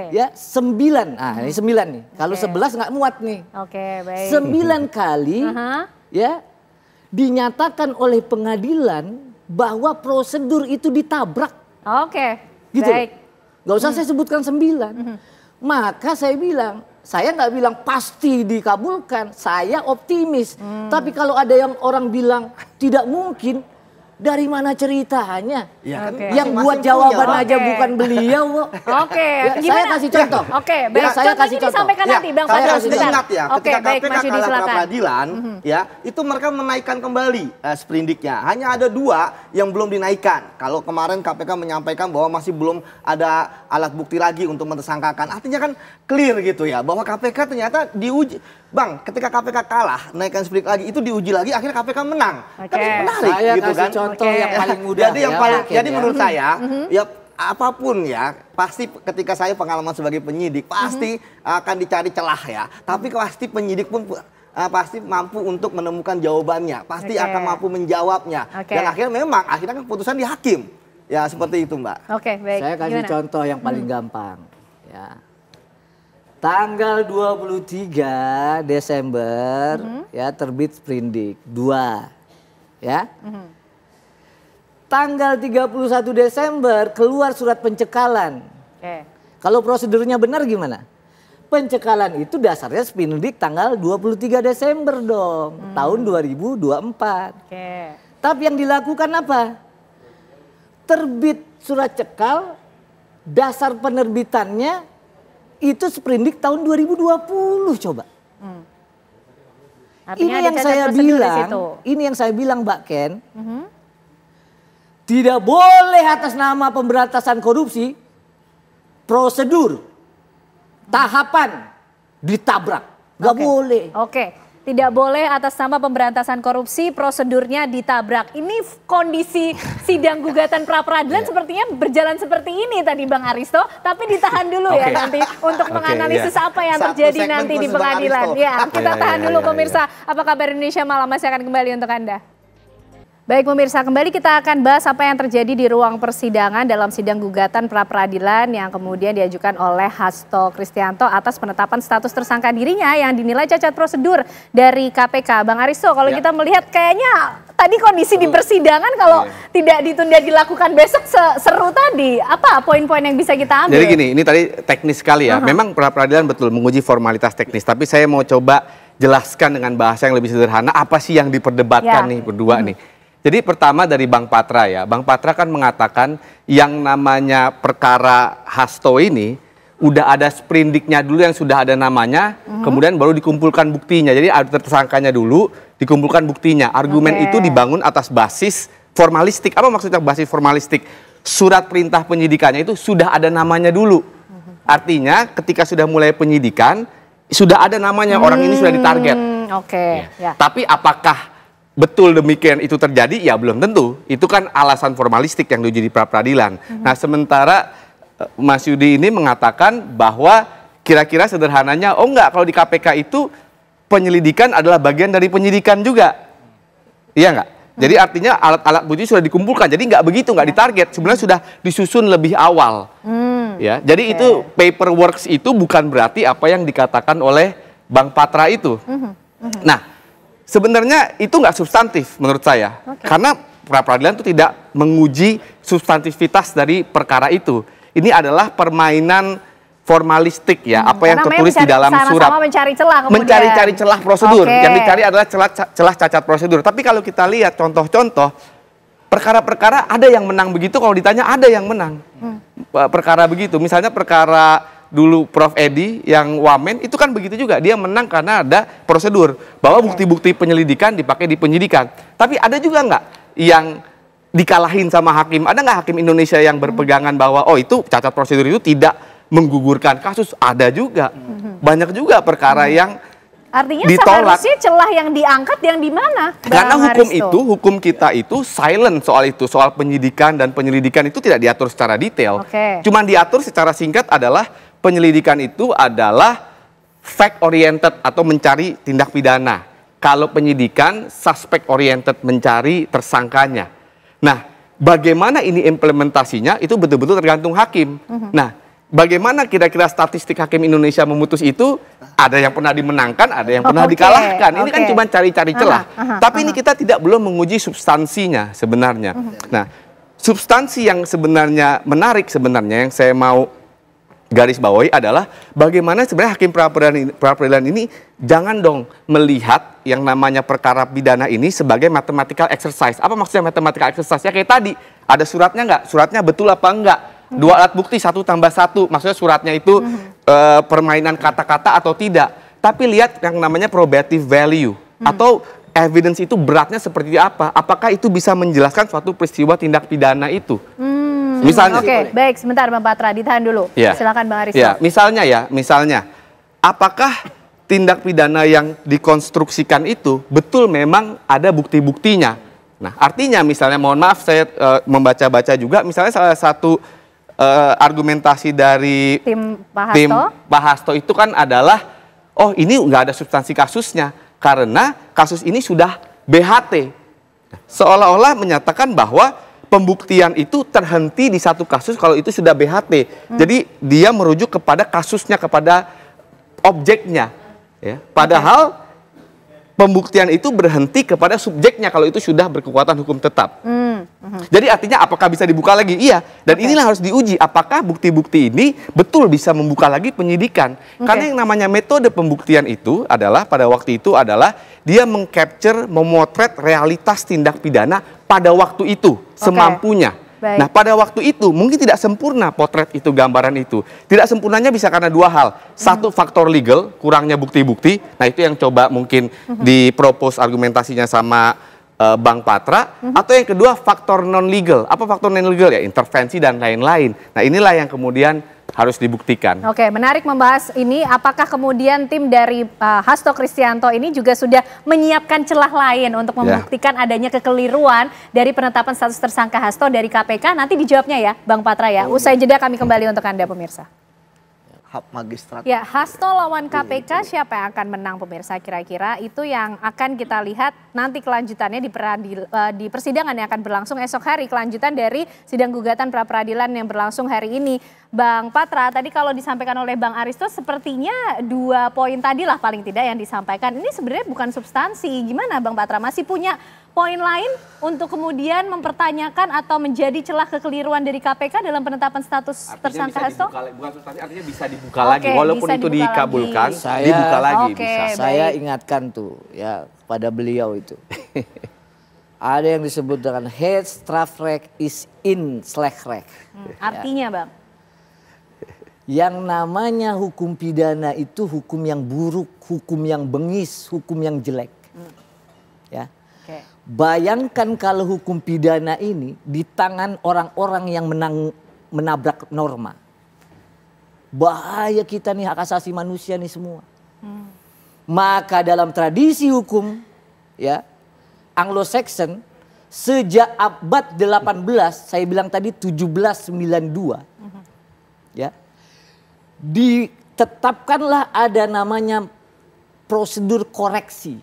Ya, 9. Nah, ini 9 nih. Kalau 11 nggak muat nih. Baik. 9 kali ya dinyatakan oleh pengadilan bahwa prosedur itu ditabrak. Gitu. Baik. Gak usah saya sebutkan 9. Maka saya bilang, saya nggak bilang pasti dikabulkan, saya optimis. Tapi kalau ada yang orang bilang tidak mungkin, dari mana ceritanya? Yang buat jawaban aja bukan beliau kok. Gimana? Saya kasih contoh. Baik, saya kasih contoh. Disampaikan nanti Bang Saya Patra. harus ingat ya, ketika baik, KPK Mas Yudi, kalah silakan. pra-peradilan, ya itu mereka menaikkan kembali sprindiknya. Hanya ada 2 yang belum dinaikkan. Kalau kemarin KPK menyampaikan bahwa masih belum ada alat bukti lagi untuk mentersangkakan. Artinya kan clear gitu ya, bahwa KPK ternyata diuji. Bang, ketika KPK kalah, naikkan sprindik lagi, itu diuji lagi, akhirnya KPK menang. Kan menarik saya gitu kasih kan. Contoh yang paling mudah. Jadi menurut saya, ya apapun ya, pasti ketika saya pengalaman sebagai penyidik, pasti akan dicari celah ya. Tapi pasti penyidik pun pasti mampu untuk menemukan jawabannya, pasti akan mampu menjawabnya. Dan akhirnya kan keputusan di hakim. Ya seperti itu Mbak. Baik. Saya kasih contoh yang paling gampang. Ya. Tanggal 23 Desember ya terbit sprindik 2 ya. Tanggal 31 Desember keluar surat pencekalan. Kalau prosedurnya benar gimana? Pencekalan itu dasarnya sprindik tanggal 23 Desember dong, tahun 2024. Tapi yang dilakukan apa? Terbit surat cekal, dasar penerbitannya itu sprindik tahun 2020 coba. Ini yang saya bilang, ini yang saya bilang Mbak Ken, tidak boleh atas nama pemberantasan korupsi, prosedur, tahapan ditabrak, nggak boleh. Tidak boleh atas nama pemberantasan korupsi, prosedurnya ditabrak. Ini kondisi sidang gugatan pra-peradilan sepertinya berjalan seperti ini tadi Bang Aristo. Tapi ditahan dulu ya nanti untuk menganalisis apa yang terjadi nanti di pengadilan. Ya, kita tahan dulu pemirsa. Apa kabar Indonesia Malam masih akan kembali untuk Anda. Baik pemirsa, kembali kita akan bahas apa yang terjadi di ruang persidangan dalam sidang gugatan pra-peradilan yang kemudian diajukan oleh Hasto Kristianto atas penetapan status tersangka dirinya yang dinilai cacat prosedur dari KPK. Bang Aristo, kalau kita melihat kayaknya tadi kondisi di persidangan kalau tidak ditunda dilakukan besok seru tadi. Apa poin-poin yang bisa kita ambil? Jadi gini, ini tadi teknis sekali ya. Memang pra-peradilan betul menguji formalitas teknis, tapi saya mau coba jelaskan dengan bahasa yang lebih sederhana apa sih yang diperdebatkan nih berdua nih. Jadi pertama dari Bang Patra ya, Bang Patra kan mengatakan yang namanya perkara Hasto ini udah ada sprindiknya dulu yang sudah ada namanya, kemudian baru dikumpulkan buktinya. Jadi ada tersangkanya dulu, dikumpulkan buktinya. Argumen itu dibangun atas basis formalistik. Apa maksudnya basis formalistik? Surat perintah penyidikannya itu sudah ada namanya dulu. Artinya ketika sudah mulai penyidikan, sudah ada namanya, orang ini sudah ditarget. Tapi apakah betul demikian itu terjadi? Ya belum tentu. Itu kan alasan formalistik yang diuji di pra-peradilan. Nah sementara Mas Yudi ini mengatakan bahwa kira-kira sederhananya, oh enggak, kalau di KPK itu penyelidikan adalah bagian dari penyidikan juga. Iya enggak? Jadi artinya alat-alat bukti sudah dikumpulkan. Jadi enggak begitu, enggak ditarget. Sebenarnya sudah disusun lebih awal. Ya, jadi itu paperwork itu bukan berarti apa yang dikatakan oleh Bang Patra itu. Nah, sebenarnya itu nggak substantif menurut saya, karena pra-peradilan itu tidak menguji substantivitas dari perkara itu. Ini adalah permainan formalistik ya, apa yang tertulis di dalam surat. Mencari celah kemudian. Mencari-cari celah prosedur. Yang dicari adalah celah cacat prosedur. Tapi kalau kita lihat contoh-contoh, perkara-perkara ada yang menang begitu, kalau ditanya ada yang menang. Perkara begitu, misalnya perkara dulu Prof. Edi yang Wamen itu kan begitu juga, dia menang karena ada prosedur bahwa bukti-bukti penyelidikan dipakai di penyidikan. Tapi ada juga nggak yang dikalahin sama hakim? Ada nggak hakim Indonesia yang berpegangan bahwa oh itu cacat prosedur itu tidak menggugurkan kasus? Ada juga, banyak juga perkara yang artinya ditolak. Seharusnya celah yang diangkat yang di mana? Karena hukum kita itu silent soal itu, soal penyidikan dan penyelidikan itu tidak diatur secara detail. Cuman diatur secara singkat adalah penyelidikan itu adalah fact oriented atau mencari tindak pidana. Kalau penyidikan suspect oriented, mencari tersangkanya. Nah, bagaimana ini implementasinya itu betul-betul tergantung hakim. Nah, bagaimana kira-kira statistik hakim Indonesia memutus itu? Ada yang pernah dimenangkan, ada yang pernah dikalahkan. Ini kan cuma cari-cari celah. Tapi ini kita belum menguji substansinya sebenarnya. Nah, substansi yang sebenarnya menarik sebenarnya yang saya mau garis bawahi adalah bagaimana sebenarnya hakim pra-peradilan ini jangan dong melihat yang namanya perkara pidana ini sebagai mathematical exercise. Apa maksudnya mathematical exercise? Ya kayak tadi, ada suratnya nggak? Suratnya betul apa enggak? Dua alat bukti 1 tambah 1, maksudnya suratnya itu permainan kata-kata atau tidak. Tapi lihat yang namanya probative value atau evidence itu beratnya seperti apa? Apakah itu bisa menjelaskan suatu peristiwa tindak pidana itu? Misalnya. Baik, sebentar Bang Patra, ditahan dulu. Silakan Bang Aristo. Misalnya, apakah tindak pidana yang dikonstruksikan itu betul memang ada bukti-buktinya? Nah, artinya misalnya, mohon maaf saya membaca-baca juga, misalnya salah satu argumentasi dari tim Pak Hasto itu kan adalah, oh ini nggak ada substansi kasusnya karena kasus ini sudah BHT. Seolah-olah menyatakan bahwa pembuktian itu terhenti di satu kasus kalau itu sudah BHT. Jadi dia merujuk kepada kasusnya, kepada objeknya. Ya. Padahal pembuktian itu berhenti kepada subjeknya kalau itu sudah berkekuatan hukum tetap. Jadi artinya apakah bisa dibuka lagi? Iya. Dan inilah harus diuji apakah bukti-bukti ini betul bisa membuka lagi penyidikan. Karena yang namanya metode pembuktian itu adalah pada waktu itu adalah dia mengcapture, memotret realitas tindak pidana pada waktu itu semampunya. Baik. Nah, pada waktu itu mungkin tidak sempurna potret itu, gambaran itu. Tidak sempurnanya bisa karena dua hal. Satu, faktor legal, kurangnya bukti-bukti. Nah, itu yang coba mungkin dipropos argumentasinya sama Bang Patra. Atau yang kedua, faktor non-legal. Apa faktor non-legal? Ya, intervensi dan lain-lain. Nah, inilah yang kemudian harus dibuktikan. Oke, menarik membahas ini. Apakah kemudian tim dari Hasto Kristianto ini juga sudah menyiapkan celah lain untuk membuktikan adanya kekeliruan dari penetapan status tersangka Hasto dari KPK? Nanti dijawabnya ya, Bang Patra ya. Usai jeda kami kembali untuk Anda pemirsa. Hak magistrat. Ya, Hasto lawan KPK, siapa yang akan menang pemirsa kira-kira? Itu yang akan kita lihat nanti kelanjutannya di persidangan yang akan berlangsung esok hari. Kelanjutan dari sidang gugatan pra-peradilan yang berlangsung hari ini. Bang Patra, tadi kalau disampaikan oleh Bang Aristo sepertinya 2 poin tadi lah paling tidak yang disampaikan. Ini sebenarnya bukan substansi. Gimana Bang Patra? Masih punya poin lain untuk kemudian mempertanyakan atau menjadi celah kekeliruan dari KPK dalam penetapan status tersangka Hasto? Bukan substansi, artinya bisa dibuka lagi. Walaupun itu dikabulkan, dibuka lagi. Bisa. Saya ingatkan tuh ya pada beliau itu. Ada yang disebut dengan head strafrecht is in slagrecht. Artinya Bang? Yang namanya hukum pidana itu hukum yang buruk, hukum yang bengis, hukum yang jelek. Ya. Bayangkan kalau hukum pidana ini di tangan orang-orang yang menabrak norma. Bahaya kita nih, hak asasi manusia nih semua. Maka dalam tradisi hukum ya Anglo-Saxon sejak abad 18, saya bilang tadi 1792. Ya. Ditetapkanlah ada namanya prosedur koreksi.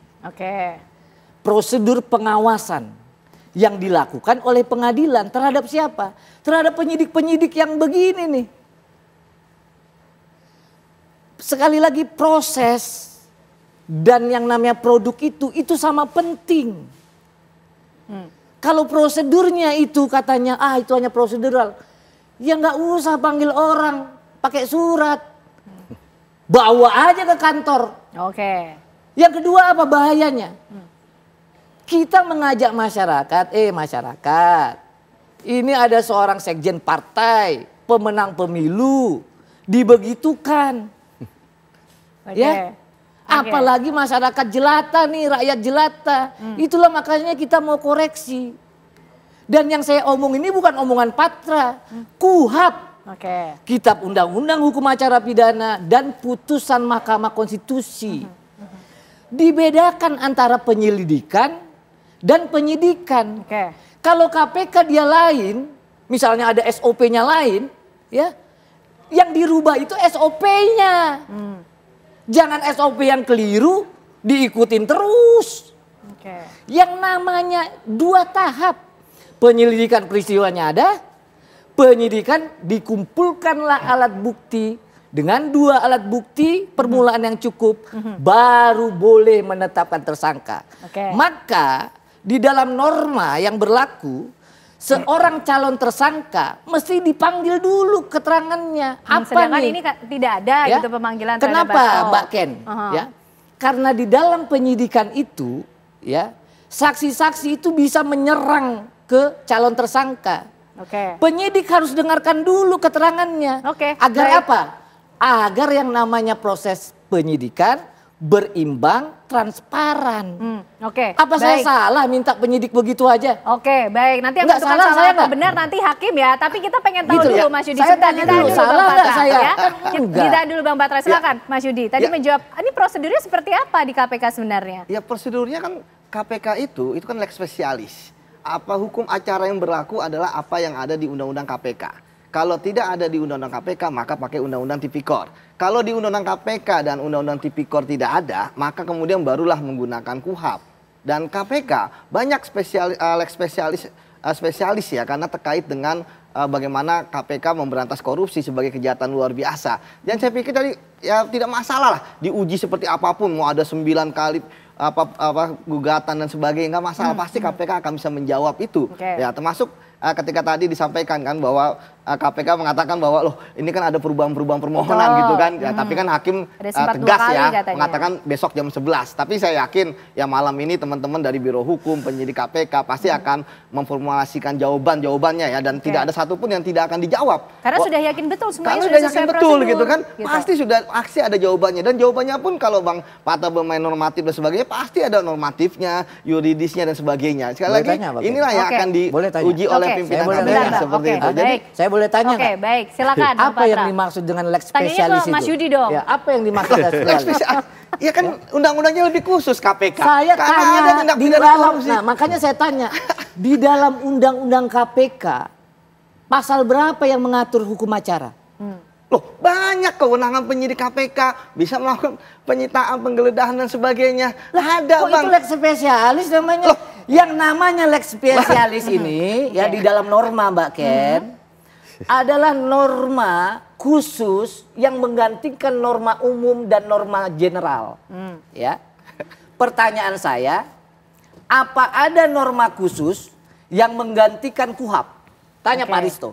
Prosedur pengawasan yang dilakukan oleh pengadilan terhadap siapa? Terhadap penyidik-penyidik yang begini nih. Sekali lagi proses dan yang namanya produk itu sama penting. Kalau prosedurnya itu katanya itu hanya prosedural, ya nggak usah panggil orang pakai surat, bawa aja ke kantor. Yang kedua apa bahayanya? Kita mengajak masyarakat, masyarakat, ini ada seorang sekjen partai, pemenang pemilu, dibegitukan. Ya, apalagi masyarakat jelata nih, rakyat jelata. Itulah makanya kita mau koreksi. Dan yang saya omong ini bukan omongan Patra, KUHAP. Kitab Undang-Undang Hukum Acara Pidana dan putusan Mahkamah Konstitusi. Dibedakan antara penyelidikan dan penyidikan. Kalau KPK dia lain, misalnya ada SOP-nya lain, ya, yang dirubah itu SOP-nya. Jangan SOP yang keliru diikutin terus. Yang namanya 2 tahap. Penyelidikan peristiwanya ada, penyidikan dikumpulkanlah alat bukti. Dengan 2 alat bukti permulaan yang cukup, baru boleh menetapkan tersangka. Maka di dalam norma yang berlaku, seorang calon tersangka mesti dipanggil dulu keterangannya. Sedangkan ini tidak ada gitu pemanggilan. Kenapa Mbak Ken? Ya, karena di dalam penyidikan itu, ya, saksi-saksi itu bisa menyerang ke calon tersangka. Penyidik harus dengarkan dulu keterangannya. Agar apa? Agar yang namanya proses penyidikan berimbang, transparan. Apa saya salah minta penyidik begitu aja? Baik. Nanti yang menentukan salah atau benar nanti hakim ya. Tapi kita pengen tahu dulu Mas Yudi. Saya tanya dulu, salah nggak saya? Kita dulu Bang Patra, silakan Mas Yudi. Tadi menjawab, ini prosedurnya seperti apa di KPK sebenarnya? Ya prosedurnya kan KPK itu kan lex spesialis. Apa hukum acara yang berlaku adalah apa yang ada di Undang-Undang KPK. Kalau tidak ada di Undang-Undang KPK, maka pakai Undang-Undang Tipikor. Kalau di Undang-Undang KPK dan Undang-Undang Tipikor tidak ada, maka kemudian barulah menggunakan KUHAP. Dan KPK banyak lex spesialis spesialis ya, karena terkait dengan bagaimana KPK memberantas korupsi sebagai kejahatan luar biasa. Dan saya pikir tadi ya tidak masalah lah diuji seperti apapun, mau ada 9 kali gugatan dan sebagainya, nggak masalah, pasti KPK akan bisa menjawab itu. Ya, termasuk ketika tadi disampaikan kan bahwa KPK mengatakan bahwa loh ini kan ada perubahan-perubahan permohonan gitu kan, ya, tapi kan hakim tegas ya mengatakan besok jam 11. Tapi saya yakin ya malam ini teman-teman dari Biro Hukum, penyidik KPK pasti akan memformulasikan jawabannya ya, dan tidak ada satupun yang tidak akan dijawab. Karena sudah yakin betul semuanya sudah sesuai yakin betul prosedur, gitu kan, pasti sudah ada jawabannya, dan jawabannya pun kalau Bang Patra bermain normatif dan sebagainya pasti ada normatifnya, yuridisnya dan sebagainya. Sekali lagi inilah yang akan diuji oleh pimpinan KPK seperti itu. Jadi saya boleh tanya Oke, baik, silakan. Apa yang dimaksud dengan lex spesialis itu? Mas Yudi dong. Ya, apa yang dimaksud lex spesialis? Ya kan undang-undangnya lebih khusus KPK. Saya tanya ada tindak di pidana dalam, korupsi. nah makanya saya tanya di dalam undang-undang KPK pasal berapa yang mengatur hukum acara? Loh, banyak kewenangan penyidik KPK, bisa melakukan penyitaan, penggeledahan dan sebagainya. Lah ada, Bang. Bang. Itu lex spesialis namanya. Loh, yang namanya lex spesialis ini ya di dalam norma Mbak Ken adalah norma khusus yang menggantikan norma umum dan norma general. Ya. Pertanyaan saya, apa ada norma khusus yang menggantikan KUHAP? Tanya Pak Risto.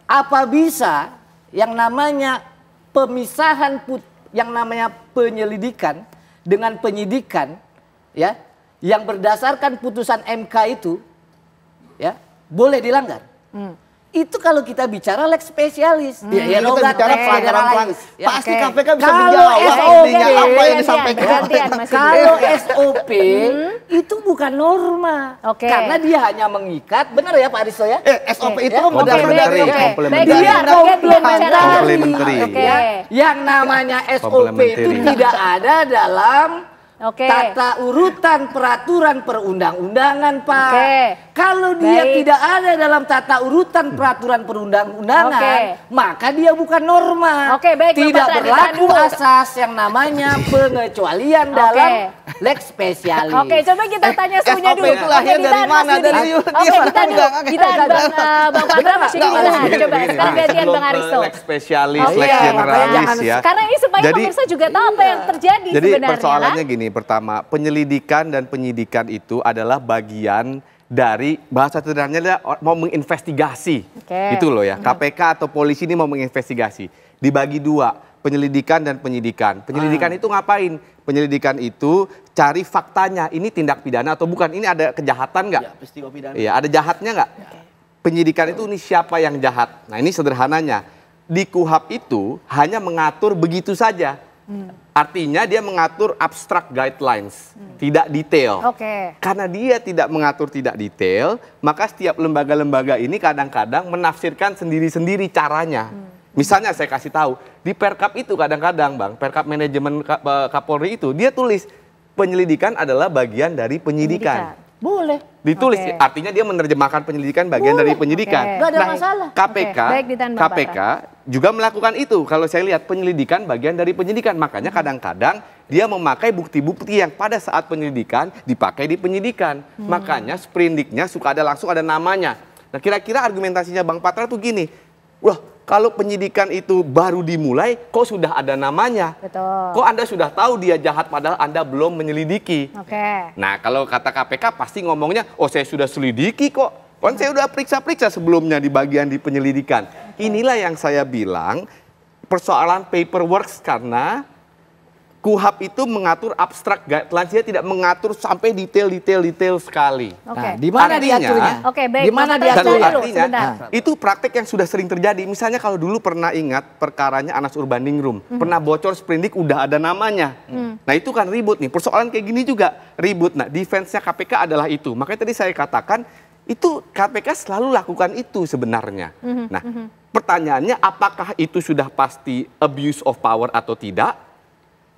Apa bisa yang namanya pemisahan yang namanya penyelidikan dengan penyidikan ya yang berdasarkan putusan MK itu ya boleh dilanggar? Itu kalau kita bicara lex spesialis. Ya, kita bicara pelanggaran. Pasti KPK bisa kalau menjawab SOP, apa yang disampaikan. Kalau SOP itu bukan norma. Karena dia hanya mengikat, benar ya Pak Risto ya? SOP itu komplementari. Dia komplementari. Yang namanya SOP itu tidak ada dalam tata urutan peraturan perundang-undangan, Pak. Kalau dia tidak ada dalam tata urutan peraturan perundang-undangan, maka dia bukan norma. Tidak berlaku asas yang namanya pengecualian dalam lex spesialis. Coba kita tanya suhunya dulu. Itu lahir dari mana? Dari ditahan Bang Patra, Mas Yudi ditahan. Coba sekarang gantian Bang Aristo. Lex spesialis, lex generalis ya. Karena ini supaya pemirsa juga tahu apa yang terjadi sebenarnya. Jadi persoalannya gini, pertama penyelidikan dan penyidikan itu adalah bagian dari bahasa sederhananya mau menginvestigasi. Itu loh ya. KPK atau polisi ini mau menginvestigasi. Dibagi dua, penyelidikan dan penyidikan. Penyelidikan itu ngapain? Penyelidikan itu cari faktanya. Ini tindak pidana atau bukan? Ini ada kejahatan nggak? Ya, peristiwa pidana. Iya, ada jahatnya nggak? Penyidikan itu ini siapa yang jahat? Nah ini sederhananya. Di KUHAP itu hanya mengatur begitu saja. Artinya dia mengatur abstract guidelines, tidak detail. Karena dia tidak mengatur tidak detail, maka setiap lembaga-lembaga ini kadang-kadang menafsirkan sendiri-sendiri caranya. Misalnya saya kasih tahu, di Perkap itu kadang-kadang Bang, Perkap manajemen Kapolri itu, dia tulis penyelidikan adalah bagian dari penyidikan. Boleh. Ditulis, artinya dia menerjemahkan penyelidikan bagian dari penyidikan. Nggak ada masalah. KPK juga melakukan itu. Kalau saya lihat penyelidikan bagian dari penyidikan. Makanya kadang-kadang dia memakai bukti-bukti yang pada saat penyelidikan dipakai di penyidikan. Makanya sprindiknya suka ada langsung ada namanya. Nah kira-kira argumentasinya Bang Patra tuh gini. Wah, kalau penyidikan itu baru dimulai, kok sudah ada namanya? Kok Anda sudah tahu dia jahat padahal Anda belum menyelidiki? Nah, kalau kata KPK pasti ngomongnya, oh saya sudah selidiki kok. Kan saya sudah periksa-periksa sebelumnya di bagian di penyelidikan. Inilah yang saya bilang persoalan paperwork karena KUHAP itu mengatur abstrak guidelines, dia tidak mengatur sampai detail sekali. Nah, di mana diaturnya? Di mana diaturnya? Artinya, itu praktek yang sudah sering terjadi. Misalnya kalau dulu pernah ingat perkaranya Anas Urbaningrum, pernah bocor sprindik udah ada namanya. Nah itu kan ribut nih, persoalan kayak gini juga ribut. Nah defense-nya KPK adalah itu. Makanya tadi saya katakan, itu KPK selalu lakukan itu sebenarnya. Nah pertanyaannya apakah itu sudah pasti abuse of power atau tidak?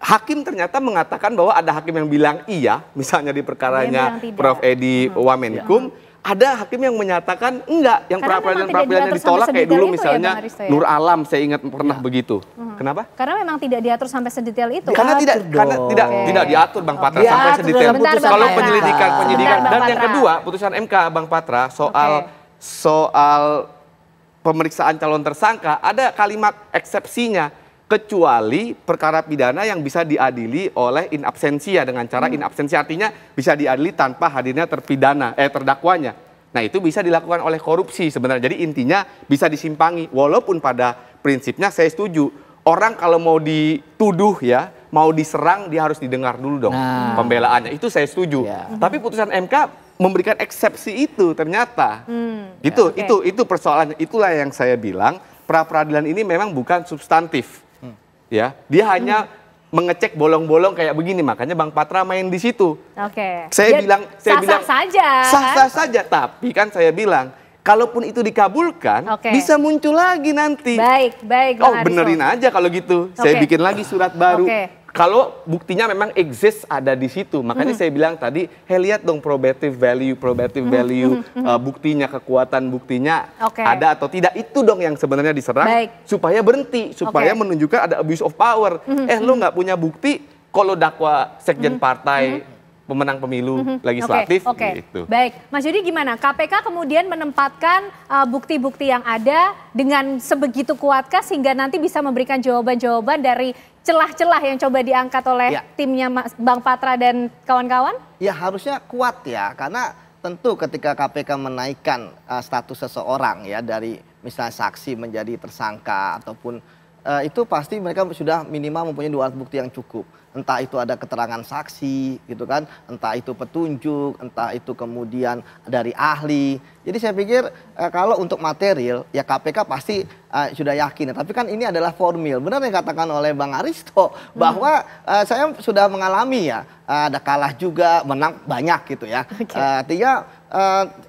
Hakim ternyata mengatakan bahwa ada hakim yang bilang iya, misalnya di perkaranya Prof. Edi Wamenkum, Ada hakim yang menyatakan enggak, yang pra-peradilan ditolak kayak dulu misalnya Nur Alam, saya ingat pernah begitu. Kenapa? Karena memang tidak diatur sampai sedetail itu. Karena tidak diatur Bang Patra sampai sedetail. Kalau penyidikan dan yang kedua putusan MK Bang Patra soal pemeriksaan calon tersangka ada kalimat eksepsinya, kecuali perkara pidana yang bisa diadili oleh in absentia, dengan cara in absentia artinya bisa diadili tanpa hadirnya terdakwanya. Nah, itu bisa dilakukan oleh korupsi sebenarnya. Jadi intinya bisa disimpangi, walaupun pada prinsipnya saya setuju. Orang kalau mau dituduh ya, mau diserang dia harus didengar dulu dong pembelaannya. Itu saya setuju. Tapi putusan MK memberikan eksepsi itu ternyata. Itu persoalannya. Itulah yang saya bilang pra-peradilan ini memang bukan substantif. Ya, dia hanya mengecek bolong-bolong kayak begini, makanya Bang Patra main di situ. Saya bilang sah-sah saja, tapi kan saya bilang kalaupun itu dikabulkan bisa muncul lagi nanti. Baik. Oh, benerin aja kalau gitu. Saya bikin lagi surat baru. Kalau buktinya memang exist ada di situ, makanya saya bilang tadi, lihat dong probative value, buktinya, kekuatan buktinya ada atau tidak, itu dong yang sebenarnya diserang supaya berhenti, supaya menunjukkan ada abuse of power. Lo nggak punya bukti, kalau dakwa sekjen partai pemenang pemilu legislatif. Gitu. Baik, Mas Yudi gimana? KPK kemudian menempatkan bukti-bukti yang ada dengan sebegitu kuatkah sehingga nanti bisa memberikan jawaban-jawaban dari celah-celah yang coba diangkat oleh timnya Bang Patra dan kawan-kawan? Ya harusnya kuat ya, karena tentu ketika KPK menaikkan status seseorang ya dari misalnya saksi menjadi tersangka ataupun itu pasti mereka sudah minimal mempunyai 2 alat bukti yang cukup. Entah itu ada keterangan saksi gitu kan, entah itu petunjuk, entah itu kemudian dari ahli. Jadi saya pikir kalau untuk material ya KPK pasti sudah yakin. Tapi kan ini adalah formil. Benar yang katakan oleh Bang Aristo bahwa saya sudah mengalami ya, ada kalah juga, menang banyak gitu ya. Artinya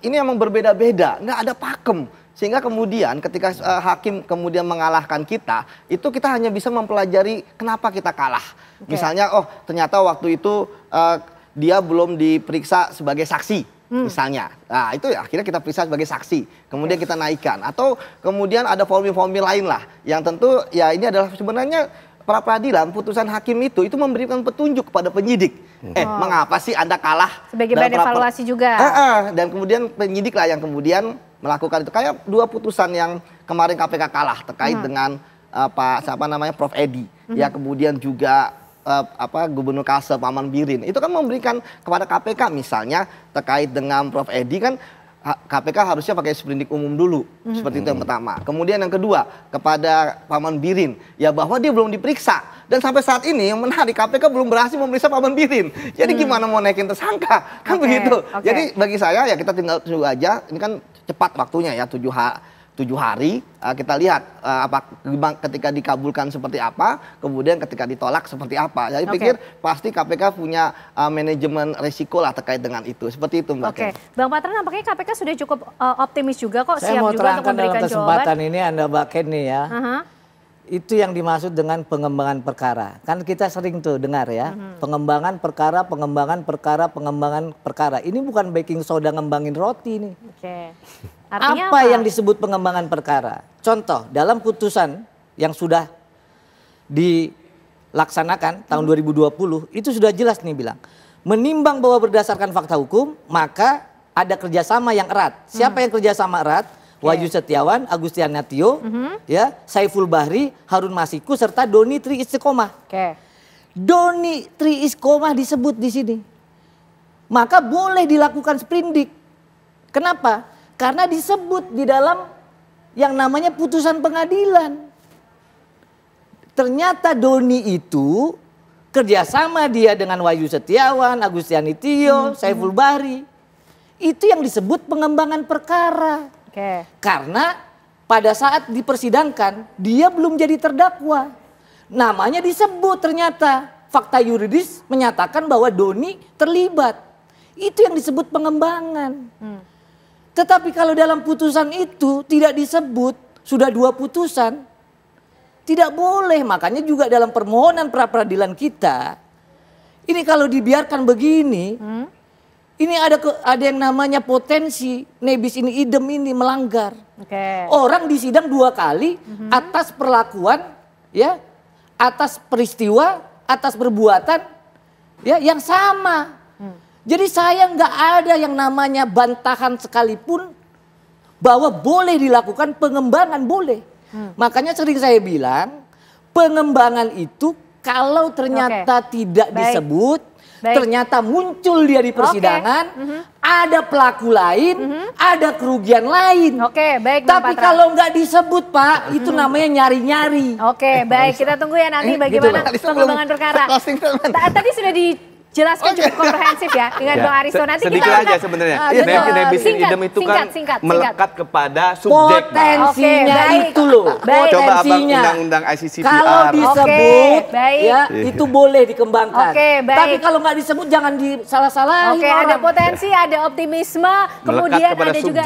ini memang berbeda-beda, nggak ada pakem. Sehingga kemudian ketika hakim kemudian mengalahkan kita, itu kita hanya bisa mempelajari kenapa kita kalah. Misalnya, oh ternyata waktu itu dia belum diperiksa sebagai saksi, misalnya. Nah itu akhirnya kita periksa sebagai saksi, kemudian kita naikkan. Atau kemudian ada formil-formil lain lah, yang tentu ya ini adalah sebenarnya pra-peradilan, putusan hakim itu memberikan petunjuk kepada penyidik. Mengapa sih Anda kalah? Sebagai bahan evaluasi juga. Dan kemudian penyidik lah yang kemudian melakukan itu. Kayak 2 putusan yang kemarin KPK kalah terkait dengan Prof Edi, ya kemudian juga Gubernur Kalsel Maman Birin. Itu kan memberikan kepada KPK misalnya terkait dengan Prof Edi kan KPK harusnya pakai sprindik umum dulu, seperti itu yang pertama. Kemudian yang kedua kepada Maman Birin, ya bahwa dia belum diperiksa. Dan sampai saat ini yang menarik KPK belum berhasil memeriksa Maman Birin. Jadi gimana mau naikin tersangka? Kan begitu. Jadi bagi saya ya kita tinggal tunggu aja. Ini kan cepat waktunya ya, 7 hari. Kita lihat ketika dikabulkan seperti apa, kemudian ketika ditolak seperti apa. Jadi pikir pasti KPK punya manajemen risiko lah terkait dengan itu. Seperti itu Mbak. Bang Patra, nampaknya KPK sudah cukup optimis juga kok, siap juga untuk memberikan jawaban. Saya mau terangkan dalam kesempatan ini Anda Mbak Ken nih ya. Itu yang dimaksud dengan pengembangan perkara. Kan kita sering tuh dengar ya, pengembangan perkara. Ini bukan baking soda ngembangin roti nih. Artinya apa yang disebut pengembangan perkara? Contoh, dalam putusan yang sudah dilaksanakan tahun 2020, itu sudah jelas nih bilang, menimbang bahwa berdasarkan fakta hukum, maka ada kerjasama yang erat. Siapa yang kerjasama erat? Wahyu Setiawan, Agustian Natio, ya, Saiful Bahri, Harun Masiku, serta Doni Tri Istiqomah. Doni Tri Istiqomah disebut di sini. Maka boleh dilakukan sprindik. Kenapa? Karena disebut di dalam yang namanya putusan pengadilan. Ternyata Doni itu kerjasama dia dengan Wahyu Setiawan, Agustian Natio, Saiful Bahri. Itu yang disebut pengembangan perkara. Karena pada saat dipersidangkan dia belum jadi terdakwa. Namanya disebut ternyata. Fakta yuridis menyatakan bahwa Doni terlibat. Itu yang disebut pengembangan. Tetapi kalau dalam putusan itu tidak disebut, sudah 2 putusan, tidak boleh. Makanya juga dalam permohonan pra-peradilan kita, ini kalau dibiarkan begini, Ini ada yang namanya potensi nebis ini idem ini melanggar. Oke. Orang disidang 2 kali atas perlakuan, ya, atas peristiwa, atas perbuatan, ya, yang sama. Jadi saya nggak ada yang namanya bantahan sekalipun bahwa boleh dilakukan pengembangan, boleh. Makanya sering saya bilang pengembangan itu kalau ternyata tidak disebut. Ternyata muncul dia di persidangan, ada pelaku lain, ada kerugian lain. Oke, baik. Tapi kalau nggak disebut, Pak, itu namanya nyari-nyari. Oke, baik. Kita tunggu ya nanti bagaimana pengembangan perkara. Tadi sudah dijelaskan cukup komprehensif ya dengan Bang Aristo. Nanti sedikit kita aja sebenarnya. Nebis idem itu kan melekat kepada subjek. Potensinya itu loh. Coba abang undang-undang ICCPR. Kalau disebut, ya itu boleh dikembangkan. Tapi kalau nggak disebut jangan disalah-salahin. Oke, ada potensi, ada optimisme, kemudian ada juga.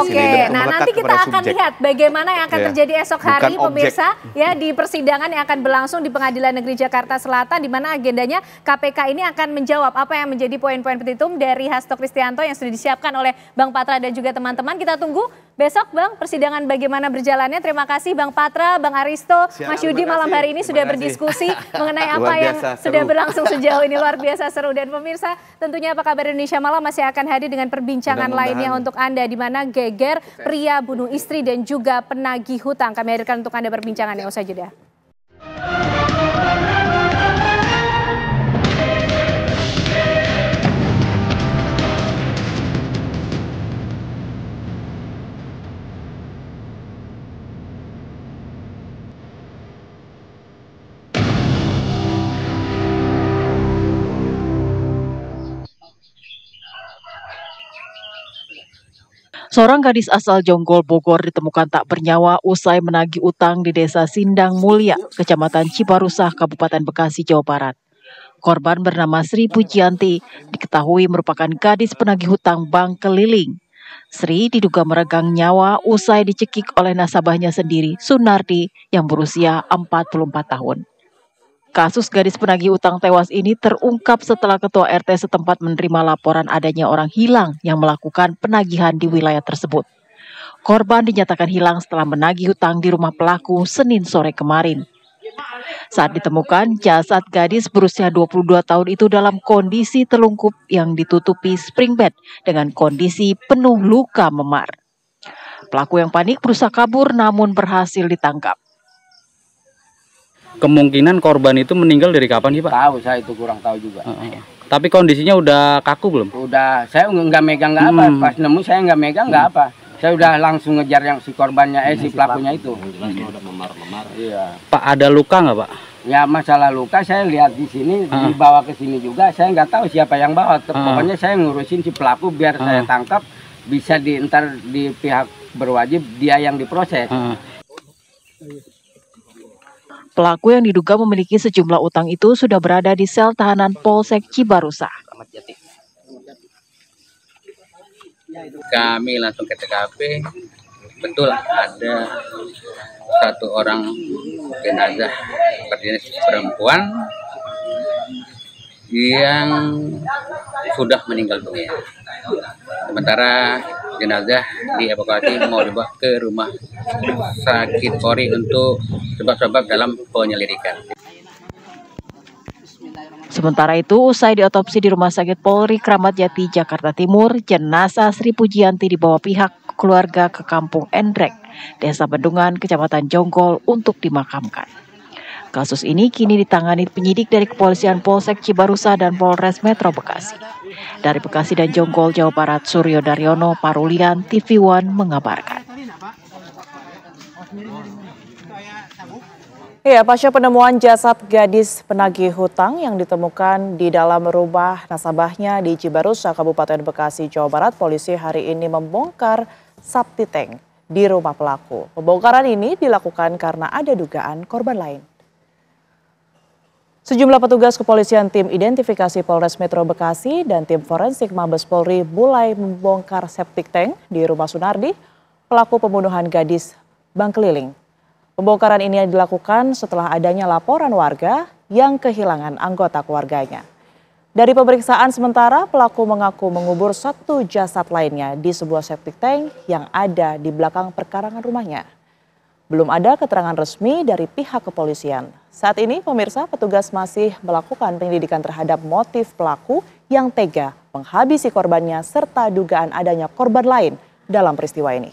Oke, nah nanti kita akan lihat bagaimana yang akan terjadi esok hari, pemirsa, ya di persidangan yang akan berlangsung di Pengadilan Negeri Jakarta Selatan, di mana agendanya KPK ini akan menjawab apa yang menjadi poin-poin petitum dari Hasto Kristianto yang sudah disiapkan oleh Bang Patra dan juga teman-teman. Kita tunggu besok, Bang, persidangan bagaimana berjalannya. Terima kasih Bang Patra, Bang Aristo, Mas Yudi malam hari ini sudah berdiskusi mengenai apa yang sudah berlangsung sejauh ini. Luar biasa seru. Dan pemirsa, tentunya Apa Kabar Indonesia Malam masih akan hadir dengan perbincangan lainnya untuk Anda, di mana geger pria bunuh istri dan juga penagih hutang. Kami hadirkan untuk Anda perbincangannya usai jeda. Seorang gadis asal Jonggol, Bogor ditemukan tak bernyawa usai menagih utang di Desa Sindang Mulia, Kecamatan Cibarusah, Kabupaten Bekasi, Jawa Barat. Korban bernama Sri Pujianti diketahui merupakan gadis penagih hutang bank keliling. Sri diduga meregang nyawa usai dicekik oleh nasabahnya sendiri, Sunardi, yang berusia 44 tahun. Kasus gadis penagih utang tewas ini terungkap setelah Ketua RT setempat menerima laporan adanya orang hilang yang melakukan penagihan di wilayah tersebut. Korban dinyatakan hilang setelah menagih hutang di rumah pelaku Senin sore kemarin. Saat ditemukan, jasad gadis berusia 22 tahun itu dalam kondisi telungkup yang ditutupi spring bed dengan kondisi penuh luka memar. Pelaku yang panik berusaha kabur namun berhasil ditangkap. Kemungkinan korban itu meninggal dari kapan sih, Pak? Tahu, saya itu kurang tahu juga. Tapi kondisinya udah kaku belum? Udah, saya nggak megang nggak apa. Pas nemu saya nggak megang nggak apa. Saya udah langsung ngejar yang si korbannya, si pelakunya itu. Udah memar-memar. Iya. Pak, ada luka nggak, Pak? Ya masalah luka saya lihat di sini, dibawa ke sini juga. Saya nggak tahu siapa yang bawa. Pokoknya saya ngurusin si pelaku biar saya tangkap, bisa ntar di pihak berwajib dia yang diproses. Pelaku yang diduga memiliki sejumlah utang itu sudah berada di sel tahanan Polsek Cibarusah. Kami langsung ke TKP, betul ada satu orang jenazah berjenis perempuan yang sudah meninggal dunia. Sementara jenazah dievakuasi mau dibawa ke rumah sakit Polri untuk sebab-sebab dalam penyelidikan. Sementara itu, usai diotopsi di Rumah Sakit Polri Kramat Jati, Jakarta Timur, jenazah Sri Pujianti dibawa pihak keluarga ke Kampung Endrek, Desa Bendungan, Kecamatan Jonggol untuk dimakamkan. Kasus ini kini ditangani penyidik dari Kepolisian Polsek Cibarusah dan Polres Metro Bekasi. Dari Bekasi dan Jonggol, Jawa Barat, Suryo Daryono, Parulian, TV One mengabarkan. Ya, pasca penemuan jasad gadis penagih hutang yang ditemukan di dalam rumah nasabahnya di Cibarusah, Kabupaten Bekasi, Jawa Barat, polisi hari ini membongkar sabti tank di rumah pelaku. Pembongkaran ini dilakukan karena ada dugaan korban lain. Sejumlah petugas kepolisian tim identifikasi Polres Metro Bekasi dan tim forensik Mabes Polri mulai membongkar septic tank di rumah Sunardi, pelaku pembunuhan gadis bank keliling. Pembongkaran ini dilakukan setelah adanya laporan warga yang kehilangan anggota keluarganya. Dari pemeriksaan sementara, pelaku mengaku mengubur satu jasad lainnya di sebuah septic tank yang ada di belakang perkarangan rumahnya. Belum ada keterangan resmi dari pihak kepolisian. Saat ini, pemirsa, petugas masih melakukan penyelidikan terhadap motif pelaku yang tega menghabisi korbannya serta dugaan adanya korban lain dalam peristiwa ini.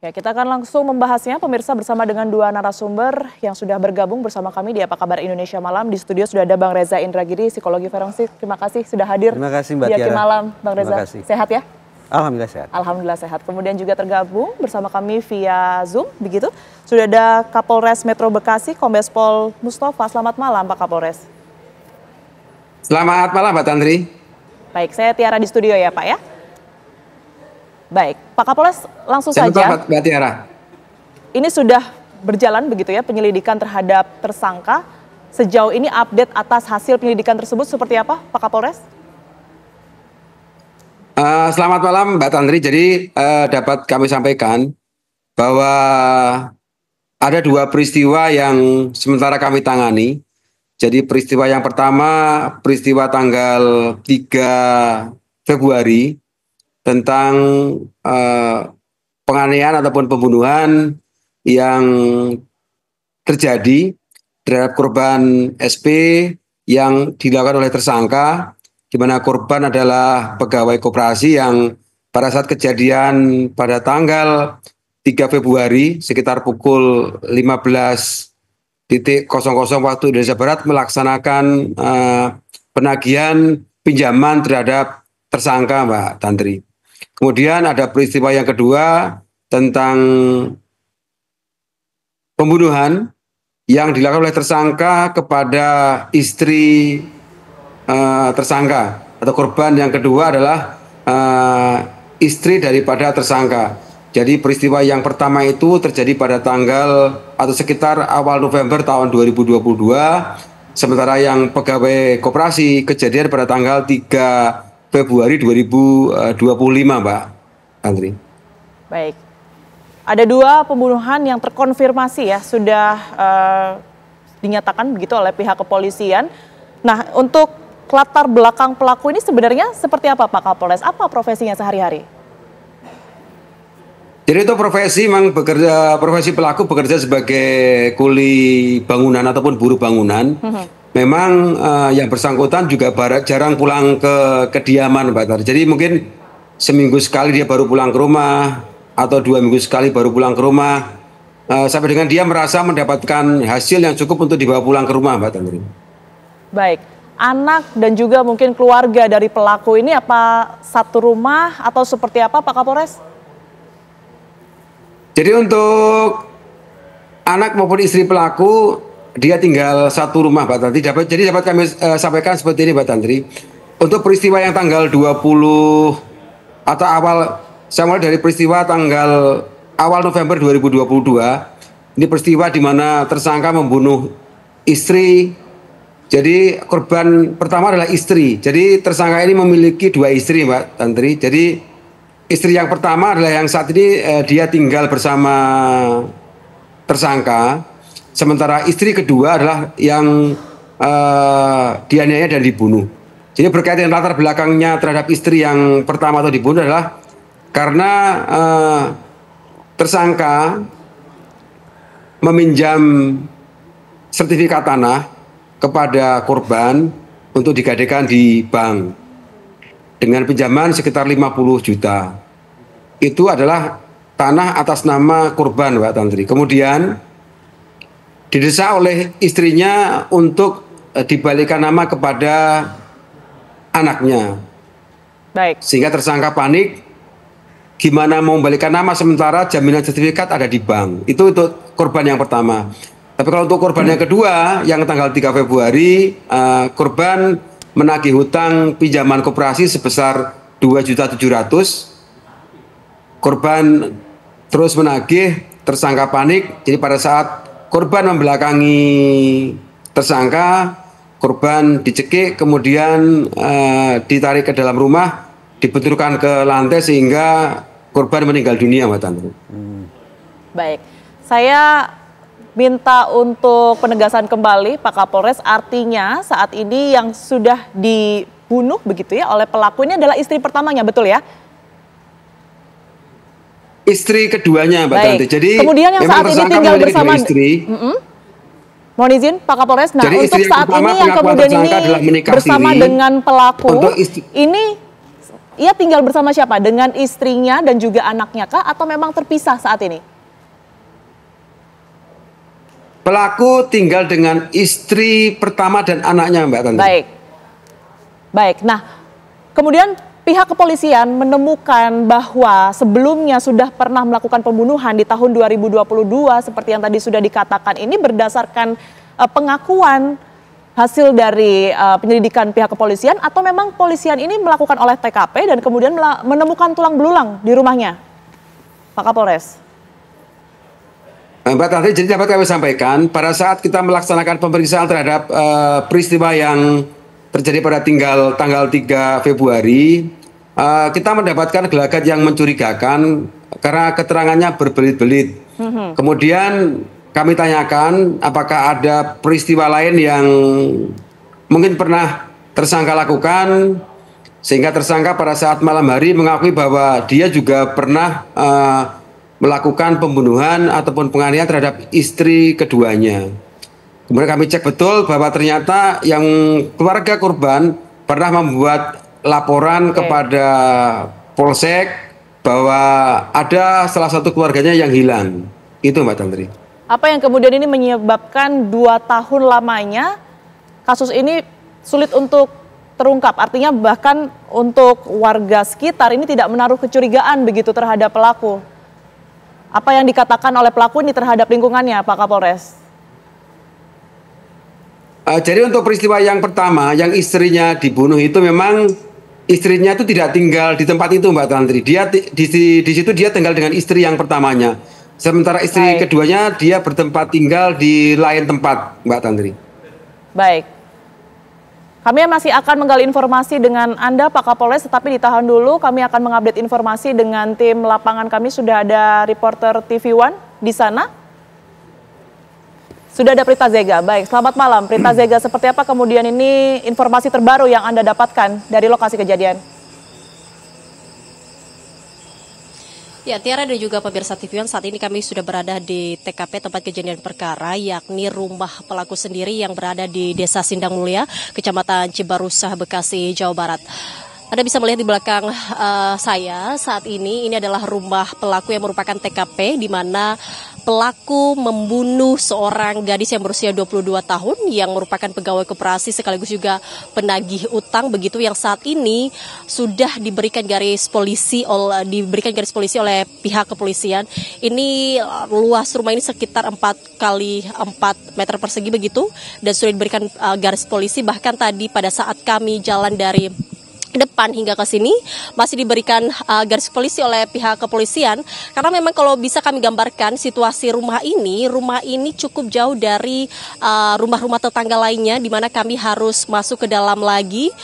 Ya, kita akan langsung membahasnya, pemirsa, bersama dengan dua narasumber yang sudah bergabung bersama kami di Apa Kabar Indonesia Malam. Di studio sudah ada Bang Reza Indragiri, psikologi forensik. Terima kasih sudah hadir. Terima kasih Mbak di Tiara. Malam, Bang Reza. Sehat ya? Alhamdulillah sehat. Alhamdulillah sehat. Kemudian juga tergabung bersama kami via Zoom, begitu. Sudah ada Kapolres Metro Bekasi, Kombes Pol Mustafa. Selamat malam, Pak Kapolres. Selamat malam, Mbak Tantri. Baik, saya Tiara di studio ya, Pak ya. Baik, Pak Kapolres, langsung saja. Mbak Tiara. Ini sudah berjalan begitu ya penyelidikan terhadap tersangka. Sejauh ini update atas hasil penyelidikan tersebut seperti apa, Pak Kapolres? Selamat malam, Mbak Tantri. Jadi dapat kami sampaikan bahwa ada dua peristiwa yang sementara kami tangani. Jadi peristiwa yang pertama, peristiwa tanggal 3 Februari tentang penganiayaan ataupun pembunuhan yang terjadi terhadap korban SP yang dilakukan oleh tersangka, di mana korban adalah pegawai koperasi yang pada saat kejadian pada tanggal 3 Februari sekitar pukul 15.00 waktu Indonesia Barat melaksanakan penagihan pinjaman terhadap tersangka, Mbak Tantri. Kemudian ada peristiwa yang kedua tentang pembunuhan yang dilakukan oleh tersangka kepada istri tersangka, atau korban yang kedua adalah istri daripada tersangka. Jadi peristiwa yang pertama itu terjadi pada tanggal atau sekitar awal November tahun 2022, sementara yang pegawai koperasi kejadian pada tanggal 3 Februari 2025, Mbak Tantri. Baik, ada dua pembunuhan yang terkonfirmasi ya, sudah dinyatakan begitu oleh pihak kepolisian. Nah, untuk latar belakang pelaku ini sebenarnya seperti apa, Pak Kapolres? Apa profesinya sehari-hari? Jadi itu profesi memang profesi pelaku bekerja sebagai kuli bangunan ataupun buruh bangunan. Memang yang bersangkutan juga jarang pulang ke kediaman, Mbak Tantri. Jadi mungkin seminggu sekali dia baru pulang ke rumah, atau 2 minggu sekali baru pulang ke rumah, sampai dengan dia merasa mendapatkan hasil yang cukup untuk dibawa pulang ke rumah, Mbak Tantri. Baik, anak dan juga mungkin keluarga dari pelaku ini apa satu rumah atau seperti apa, Pak Kapolres? Jadi untuk anak maupun istri pelaku, dia tinggal satu rumah, Mbak Tantri. Jadi dapat kami sampaikan seperti ini, Mbak Tantri. Untuk peristiwa yang tanggal 20 atau awal, saya mulai dari peristiwa tanggal awal November 2022. Ini peristiwa di mana tersangka membunuh istri. Jadi korban pertama adalah istri. Jadi tersangka ini memiliki 2 istri, Mbak Tantri. Jadi istri yang pertama adalah yang saat ini dia tinggal bersama tersangka. Sementara istri kedua adalah yang dianiaya dan dibunuh. Jadi berkaitan dengan latar belakangnya terhadap istri yang pertama atau dibunuh adalah karena tersangka meminjam sertifikat tanah kepada korban untuk digadaikan di bank dengan pinjaman sekitar 50 juta. Itu adalah tanah atas nama korban, Mbak Tantri. Kemudian didesak oleh istrinya untuk dibalikan nama kepada anaknya. Baik. Sehingga tersangka panik, gimana mau membalikan nama sementara jaminan sertifikat ada di bank. Itu untuk korban yang pertama. Tapi kalau untuk korban yang kedua, yang tanggal 3 Februari, korban menagih hutang pinjaman koperasi sebesar 2.700.000. Korban terus menagih, tersangka panik. Jadi pada saat korban membelakangi tersangka, korban dicekik, kemudian ditarik ke dalam rumah, dibenturkan ke lantai sehingga korban meninggal dunia, Mbak Tantri. Baik, saya minta untuk penegasan kembali Pak Kapolres, artinya saat ini yang sudah dibunuh begitu ya oleh pelaku ini adalah istri pertamanya, betul ya? Istri keduanya, Mbak Tantri. Jadi kemudian yang saat ini tinggal bersama istri. Mohon izin Pak Kapolres. Nah, Jadi untuk saat ini yang kemudian ini bersama dengan pelaku, ini ia tinggal bersama siapa? Dengan istrinya dan juga anaknya kah? Atau memang terpisah saat ini? Pelaku tinggal dengan istri pertama dan anaknya, Mbak Tantri. Baik. Baik, nah kemudian pihak kepolisian menemukan bahwa sebelumnya sudah pernah melakukan pembunuhan di tahun 2022 seperti yang tadi sudah dikatakan, ini berdasarkan pengakuan hasil dari penyelidikan pihak kepolisian atau memang polisian ini melakukan olah TKP dan kemudian menemukan tulang belulang di rumahnya, Pak Kapolres? Mbak Tantri, jadi dapat kami sampaikan pada saat kita melaksanakan pemeriksaan terhadap peristiwa yang terjadi pada tanggal 3 Februari, kita mendapatkan gelagat yang mencurigakan karena keterangannya berbelit-belit. Kemudian kami tanyakan apakah ada peristiwa lain yang mungkin pernah tersangka lakukan, sehingga tersangka pada saat malam hari mengakui bahwa dia juga pernah melakukan pembunuhan ataupun penganiayaan terhadap istri keduanya. Kemudian kami cek betul bahwa ternyata yang keluarga korban pernah membuat laporan kepada Polsek bahwa ada salah satu keluarganya yang hilang. Itu, Mbak Tantri. Apa yang kemudian ini menyebabkan 2 tahun lamanya kasus ini sulit untuk terungkap? Artinya bahkan untuk warga sekitar ini tidak menaruh kecurigaan begitu terhadap pelaku. Apa yang dikatakan oleh pelaku ini terhadap lingkungannya, Pak Kapolres? Jadi untuk peristiwa yang pertama, yang istrinya dibunuh itu memang istrinya itu tidak tinggal di tempat itu, Mbak Tantri. Dia di situ dia tinggal dengan istri yang pertamanya. Sementara istri keduanya dia bertempat tinggal di lain tempat, Mbak Tantri. Baik. Kami masih akan menggali informasi dengan Anda, Pak Kapolres, tetapi ditahan dulu. Kami akan mengupdate informasi dengan tim lapangan kami. Sudah ada reporter TV One di sana. Sudah ada Prita Zega. Baik, selamat malam. Prita Zega, seperti apa kemudian ini informasi terbaru yang Anda dapatkan dari lokasi kejadian? Ya, Tiara dan juga pemirsa TV One, saat ini kami sudah berada di TKP tempat kejadian perkara, yakni rumah pelaku sendiri yang berada di Desa Sindang Mulia, Kecamatan Cibarusah, Bekasi, Jawa Barat. Anda bisa melihat di belakang saya saat ini adalah rumah pelaku yang merupakan TKP di mana pelaku membunuh seorang gadis yang berusia 22 tahun yang merupakan pegawai koperasi sekaligus juga penagih utang begitu, yang saat ini sudah diberikan garis polisi oleh pihak kepolisian. Ini luas rumah ini sekitar 4 kali 4 meter persegi begitu dan sudah diberikan garis polisi. Bahkan tadi pada saat kami jalan dari depan hingga ke sini masih diberikan garis polisi oleh pihak kepolisian, karena memang kalau bisa kami gambarkan situasi rumah ini cukup jauh dari rumah-rumah tetangga lainnya di mana kami harus masuk ke dalam lagi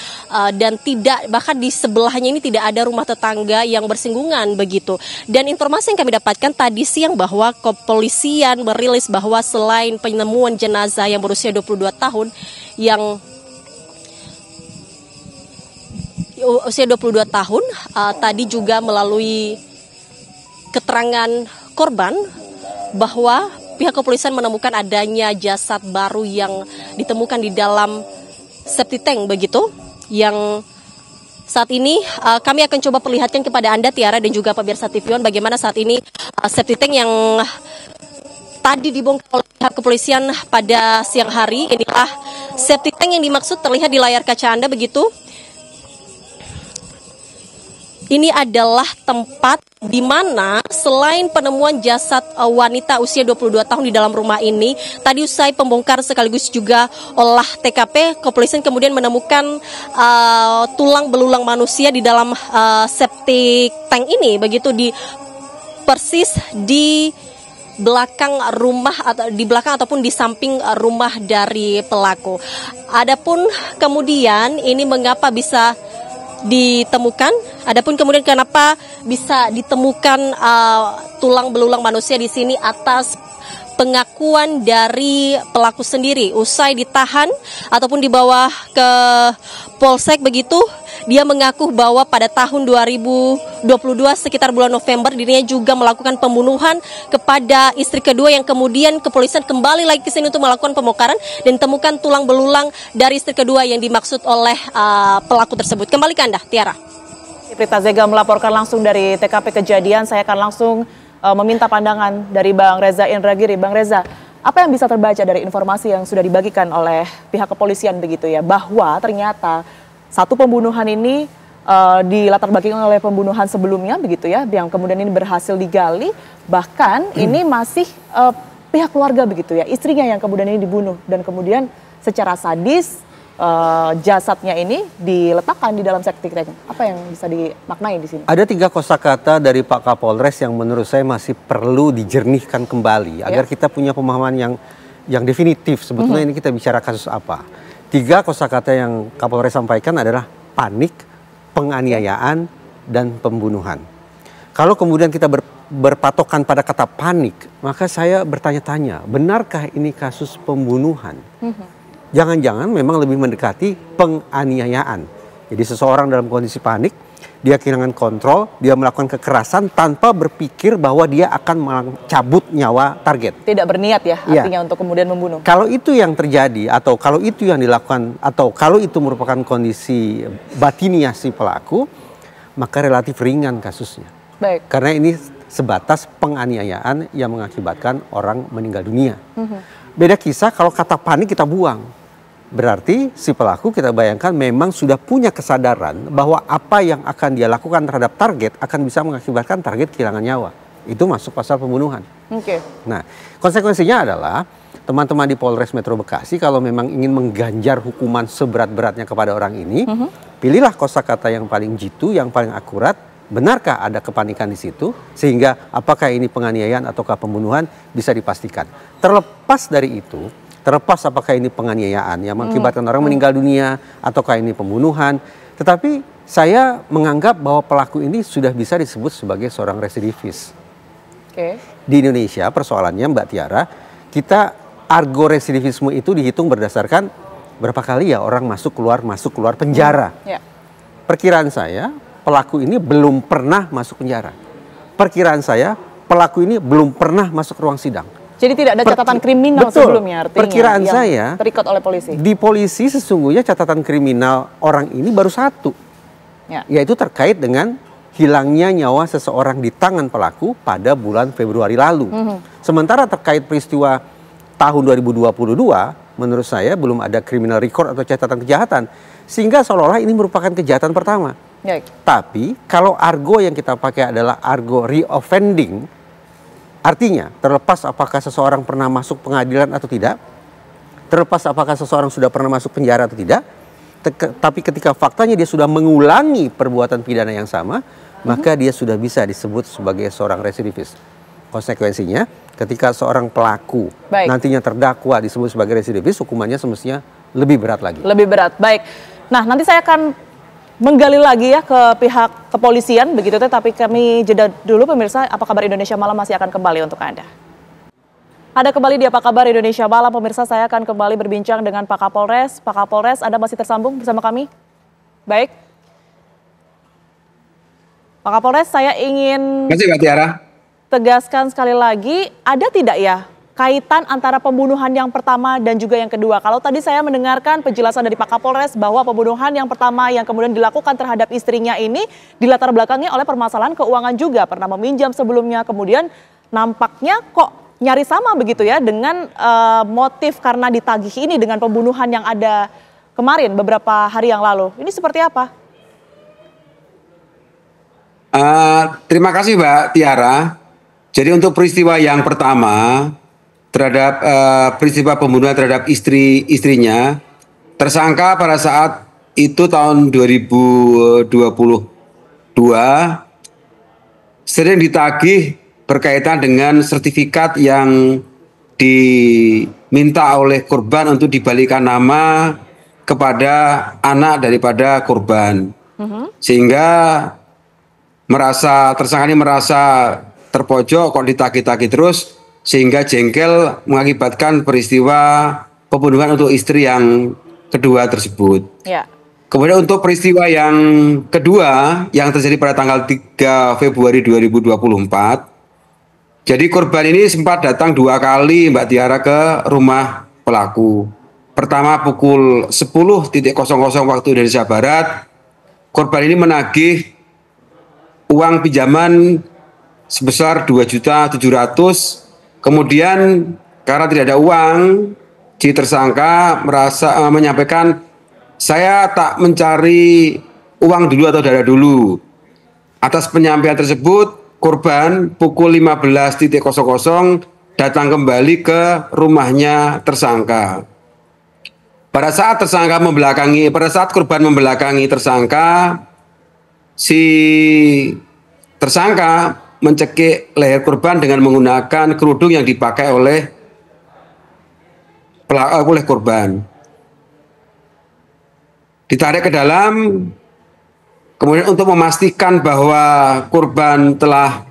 dan bahkan di sebelahnya ini tidak ada rumah tetangga yang bersinggungan begitu. Dan informasi yang kami dapatkan tadi siang bahwa kepolisian merilis bahwa selain penemuan jenazah yang berusia 22 tahun yang usia 22 tahun, tadi juga melalui keterangan korban bahwa pihak kepolisian menemukan adanya jasad baru yang ditemukan di dalam septic tank begitu, yang saat ini kami akan coba perlihatkan kepada Anda, Tiara dan juga pemirsa TV One, bagaimana saat ini septic tank yang tadi dibongkar oleh pihak kepolisian pada siang hari. Inilah septic tank yang dimaksud, terlihat di layar kaca Anda begitu. Ini adalah tempat di mana selain penemuan jasad wanita usia 22 tahun di dalam rumah ini, tadi usai pembongkar sekaligus juga olah TKP, kepolisian kemudian menemukan tulang belulang manusia di dalam septic tank ini, begitu di persis di belakang rumah atau di belakang ataupun di samping rumah dari pelaku. Adapun kemudian ini mengapa bisa ditemukan Adapun kemudian kenapa bisa ditemukan tulang belulang manusia di sini atas pengakuan dari pelaku sendiri usai ditahan ataupun dibawa ke Polsek begitu, dia mengaku bahwa pada tahun 2022 sekitar bulan November dirinya juga melakukan pembunuhan kepada istri kedua yang kemudian kepolisian kembali lagi ke sini untuk melakukan pembongkaran dan temukan tulang belulang dari istri kedua yang dimaksud oleh pelaku tersebut. Kembali ke Anda, Tiara. Prita Zega melaporkan langsung dari TKP kejadian. Saya akan langsung meminta pandangan dari Bang Reza Indragiri. Bang Reza, apa yang bisa terbaca dari informasi yang sudah dibagikan oleh pihak kepolisian begitu ya, bahwa ternyata satu pembunuhan ini dilatar belakangi oleh pembunuhan sebelumnya begitu ya, yang kemudian ini berhasil digali, bahkan ini masih pihak keluarga begitu ya, istrinya yang kemudian ini dibunuh dan kemudian secara sadis jasadnya ini diletakkan di dalam septic tank. Apa yang bisa dimaknai di sini? Ada 3 kosakata dari Pak Kapolres yang menurut saya masih perlu dijernihkan kembali agar kita punya pemahaman yang definitif sebetulnya ini kita bicara kasus apa. 3 kosakata yang Kapolres sampaikan adalah panik, penganiayaan, dan pembunuhan. Kalau kemudian kita berpatokan pada kata panik, maka saya bertanya-tanya, benarkah ini kasus pembunuhan? Jangan-jangan memang lebih mendekati penganiayaan. Jadi seseorang dalam kondisi panik, dia kehilangan kontrol, dia melakukan kekerasan tanpa berpikir bahwa dia akan mencabut nyawa target. Tidak berniat ya, artinya untuk kemudian membunuh. Kalau itu yang terjadi, atau kalau itu yang dilakukan, atau kalau itu merupakan kondisi batiniah si pelaku, maka relatif ringan kasusnya. Baik. Karena ini sebatas penganiayaan yang mengakibatkan orang meninggal dunia. Beda kisah kalau kata panik kita buang. Berarti si pelaku kita bayangkan memang sudah punya kesadaran bahwa apa yang akan dia lakukan terhadap target akan bisa mengakibatkan target kehilangan nyawa. Itu masuk pasal pembunuhan. Nah, konsekuensinya adalah teman-teman di Polres Metro Bekasi kalau memang ingin mengganjar hukuman seberat-beratnya kepada orang ini, pilihlah kosakata yang paling jitu, yang paling akurat. Benarkah ada kepanikan di situ sehingga apakah ini penganiayaan ataukah pembunuhan bisa dipastikan. Terlepas dari itu, terlepas apakah ini penganiayaan yang mengakibatkan orang meninggal dunia ataukah ini pembunuhan, tetapi saya menganggap bahwa pelaku ini sudah bisa disebut sebagai seorang residivis. Di Indonesia persoalannya Mbak Tiara, kita argo residivisme itu dihitung berdasarkan berapa kali ya orang masuk keluar penjara. Perkiraan saya pelaku ini belum pernah masuk penjara. Perkiraan saya pelaku ini belum pernah masuk ruang sidang. Jadi tidak ada catatan kriminal sebelumnya artinya. Perkiraan yang saya terikat oleh polisi. Di polisi sesungguhnya catatan kriminal orang ini baru 1. Yaitu terkait dengan hilangnya nyawa seseorang di tangan pelaku pada bulan Februari lalu. Sementara terkait peristiwa tahun 2022 menurut saya belum ada criminal record atau catatan kejahatan. Sehingga seolah-olah ini merupakan kejahatan pertama. Tapi kalau argo yang kita pakai adalah argo reoffending, artinya terlepas apakah seseorang pernah masuk pengadilan atau tidak, terlepas apakah seseorang sudah pernah masuk penjara atau tidak, tapi ketika faktanya dia sudah mengulangi perbuatan pidana yang sama, maka dia sudah bisa disebut sebagai seorang residivis. Konsekuensinya ketika seorang pelaku nantinya terdakwa disebut sebagai residivis, hukumannya semestinya lebih berat lagi. Lebih berat, baik. Nah, nanti saya akan menggali lagi ya ke pihak kepolisian begitu, tapi kami jeda dulu pemirsa. Apa Kabar Indonesia Malam masih akan kembali untuk Anda. Ada kembali di Apa Kabar Indonesia Malam pemirsa, saya akan kembali berbincang dengan Pak Kapolres. Pak Kapolres, Anda masih tersambung bersama kami? Baik. Pak Kapolres, saya ingin tegaskan sekali lagi, ada tidak ya kaitan antara pembunuhan yang pertama dan juga yang kedua? Kalau tadi saya mendengarkan penjelasan dari Pak Kapolres bahwa pembunuhan yang pertama yang kemudian dilakukan terhadap istrinya ini dilatar belakangi oleh permasalahan keuangan juga, pernah meminjam sebelumnya, kemudian nampaknya kok nyaris sama begitu ya dengan motif karena ditagih ini dengan pembunuhan yang ada kemarin beberapa hari yang lalu. Ini seperti apa? Terima kasih Mbak Tiara. Jadi untuk peristiwa yang pertama terhadap peristiwa pembunuhan terhadap istrinya, tersangka pada saat itu tahun 2022 sering ditagih berkaitan dengan sertifikat yang diminta oleh korban untuk dibalikan nama kepada anak daripada korban. Sehingga tersangka ini merasa terpojok, kok ditagih-tagih terus, sehingga jengkel mengakibatkan peristiwa pembunuhan untuk istri yang kedua tersebut. Ya. Kemudian untuk peristiwa yang kedua yang terjadi pada tanggal 3 Februari 2024, jadi korban ini sempat datang 2 kali Mbak Tiara ke rumah pelaku. Pertama pukul 10.00 waktu Indonesia Barat, korban ini menagih uang pinjaman sebesar 2.700.000. Kemudian karena tidak ada uang, si tersangka menyampaikan, saya tak mencari uang dulu atau dana dulu. Atas penyampaian tersebut, korban pukul 15.00 datang kembali ke rumahnya tersangka. Pada saat korban membelakangi tersangka, si tersangka mencekik leher korban dengan menggunakan kerudung yang dipakai oleh korban. Ditarik ke dalam, kemudian untuk memastikan bahwa korban telah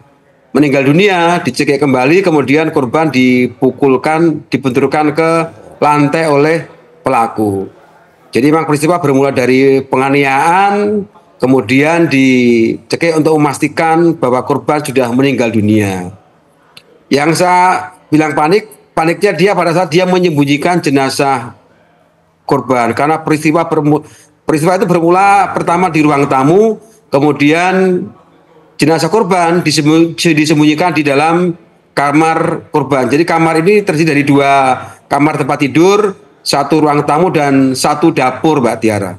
meninggal dunia, dicekik kembali, kemudian korban dibenturkan ke lantai oleh pelaku. Jadi memang peristiwa bermula dari penganiayaan, kemudian dicekik untuk memastikan bahwa korban sudah meninggal dunia. Yang saya bilang paniknya dia pada saat dia menyembunyikan jenazah korban, karena peristiwa itu bermula pertama di ruang tamu, kemudian jenazah korban disembunyikan di dalam kamar korban. Jadi kamar ini terdiri dari 2 kamar tempat tidur, 1 ruang tamu dan 1 dapur, Mbak Tiara.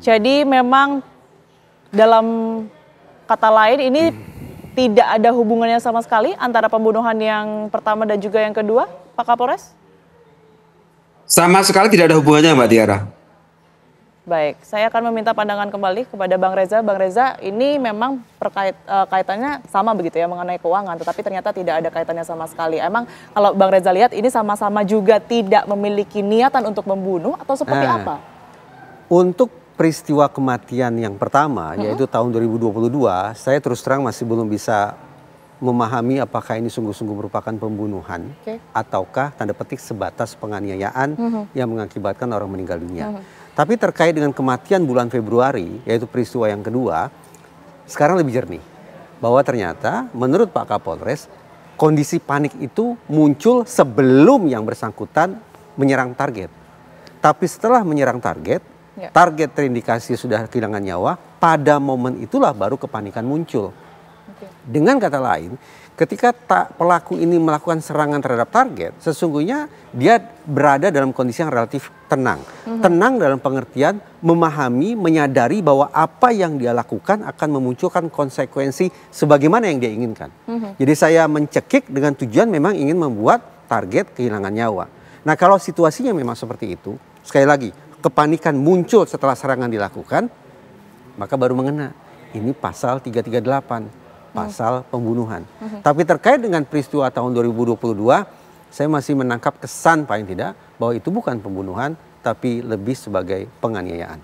Jadi memang dalam kata lain ini tidak ada hubungannya sama sekali antara pembunuhan yang pertama dan juga yang kedua, Pak Kapolres? Sama sekali tidak ada hubungannya, Mbak Tiara. Baik, saya akan meminta pandangan kembali kepada Bang Reza. Bang Reza, ini memang kaitannya sama begitu ya mengenai keuangan, tetapi ternyata tidak ada kaitannya sama sekali. Emang kalau Bang Reza lihat ini sama-sama juga tidak memiliki niatan untuk membunuh atau seperti apa? Untuk peristiwa kematian yang pertama, yaitu tahun 2022, saya terus terang masih belum bisa memahami apakah ini sungguh-sungguh merupakan pembunuhan ataukah tanda petik sebatas penganiayaan yang mengakibatkan orang meninggal dunia. Tapi terkait dengan kematian bulan Februari, yaitu peristiwa yang kedua, sekarang lebih jernih. Bahwa ternyata menurut Pak Kapolres, kondisi panik itu muncul sebelum yang bersangkutan menyerang target. Tapi setelah menyerang target, target terindikasi sudah kehilangan nyawa, pada momen itulah baru kepanikan muncul. Dengan kata lain, ketika pelaku ini melakukan serangan terhadap target, sesungguhnya dia berada dalam kondisi yang relatif tenang. Tenang dalam pengertian memahami, menyadari bahwa apa yang dia lakukan akan memunculkan konsekuensi sebagaimana yang dia inginkan. Jadi saya mencekik dengan tujuan memang ingin membuat target kehilangan nyawa. Nah kalau situasinya memang seperti itu, sekali lagi, kepanikan muncul setelah serangan dilakukan, maka baru mengena. Ini pasal 338. Pasal pembunuhan. Tapi terkait dengan peristiwa tahun 2022, saya masih menangkap kesan paling tidak bahwa itu bukan pembunuhan, tapi lebih sebagai penganiayaan.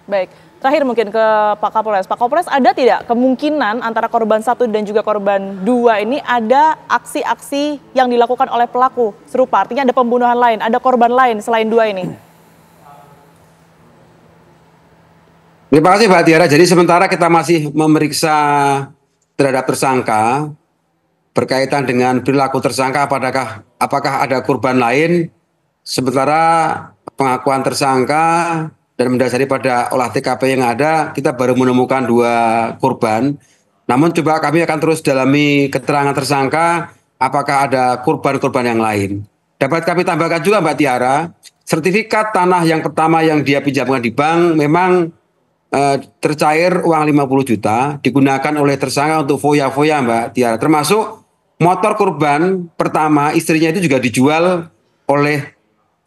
Baik, terakhir mungkin ke Pak Kapolres. Pak Kapolres, ada tidak kemungkinan antara korban 1 dan juga korban 2 ini ada aksi-aksi yang dilakukan oleh pelaku serupa? Artinya ada pembunuhan lain, ada korban lain selain 2 ini? Terima kasih Mbak Tiara. Jadi sementara kita masih memeriksa terhadap tersangka berkaitan dengan perilaku tersangka, apakah ada korban lain, sementara pengakuan tersangka dan mendasari pada olah TKP yang ada, kita baru menemukan 2 korban. Namun coba kami akan terus dalami keterangan tersangka apakah ada korban-korban yang lain. Dapat kami tambahkan juga Mbak Tiara, sertifikat tanah yang pertama yang dia pinjamkan di bank memang tercair uang 50 juta digunakan oleh tersangka untuk foya-foya Mbak Tiara, termasuk motor korban pertama istrinya itu juga dijual oleh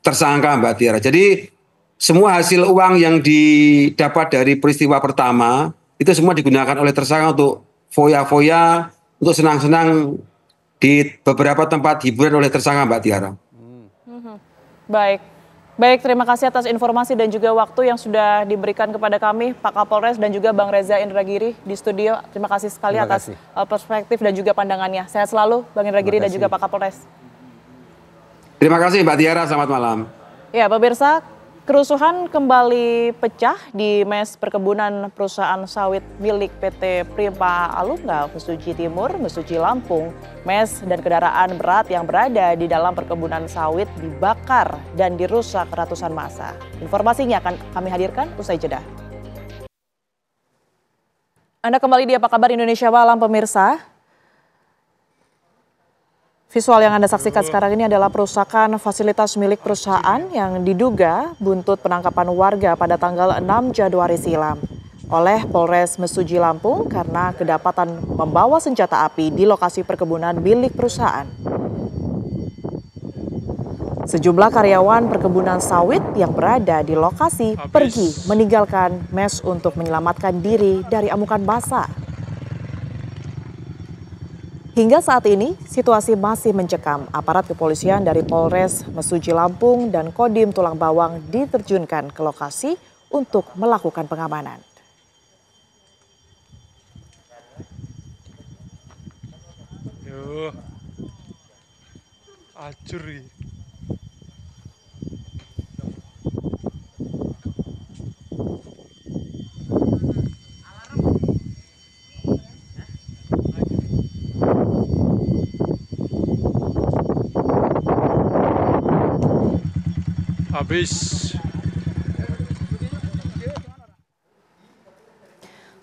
tersangka Mbak Tiara. Jadi semua hasil uang yang didapat dari peristiwa pertama itu semua digunakan oleh tersangka untuk foya-foya, untuk senang-senang di beberapa tempat hiburan oleh tersangka Mbak Tiara. Baik. Baik, terima kasih atas informasi dan juga waktu yang sudah diberikan kepada kami, Pak Kapolres dan juga Bang Reza Indragiri di studio. Terima kasih sekali atas perspektif dan juga pandangannya. Sehat selalu, Bang Indragiri dan juga Pak Kapolres. Terima kasih Mbak Tiara, selamat malam. Ya, pemirsa, kerusuhan kembali pecah di mes perkebunan perusahaan sawit milik PT Prima Alungga, Mesuji Timur, Mesuji Lampung. Mes dan kendaraan berat yang berada di dalam perkebunan sawit dibakar dan dirusak ratusan massa. Informasinya akan kami hadirkan usai jeda. Anda kembali di Apa Kabar Indonesia Malam, pemirsa. Visual yang Anda saksikan sekarang ini adalah perusakan fasilitas milik perusahaan yang diduga buntut penangkapan warga pada tanggal 6 Januari silam oleh Polres Mesuji Lampung karena kedapatan membawa senjata api di lokasi perkebunan milik perusahaan. Sejumlah karyawan perkebunan sawit yang berada di lokasi pergi meninggalkan mes untuk menyelamatkan diri dari amukan massa. Hingga saat ini, situasi masih mencekam. Aparat kepolisian dari Polres Mesuji Lampung dan Kodim Tulang Bawang diterjunkan ke lokasi untuk melakukan pengamanan. Yo, acuri. Habis.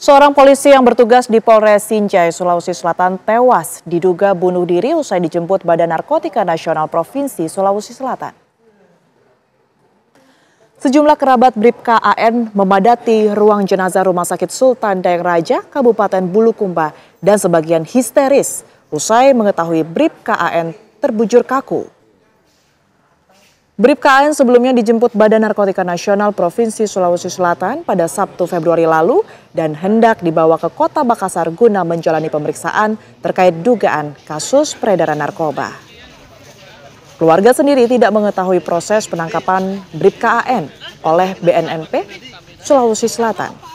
Seorang polisi yang bertugas di Polres Sinjai, Sulawesi Selatan tewas diduga bunuh diri usai dijemput Badan Narkotika Nasional Provinsi Sulawesi Selatan. Sejumlah kerabat Bribka AN memadati ruang jenazah Rumah Sakit Sultan Dayang Raja, Kabupaten Bulukumba, dan sebagian histeris usai mengetahui Bribka AN terbujur kaku. Bribka AN sebelumnya dijemput Badan Narkotika Nasional Provinsi Sulawesi Selatan pada Sabtu Februari lalu dan hendak dibawa ke Kota Makassar guna menjalani pemeriksaan terkait dugaan kasus peredaran narkoba. Keluarga sendiri tidak mengetahui proses penangkapan Bribka AN oleh BNNP Sulawesi Selatan.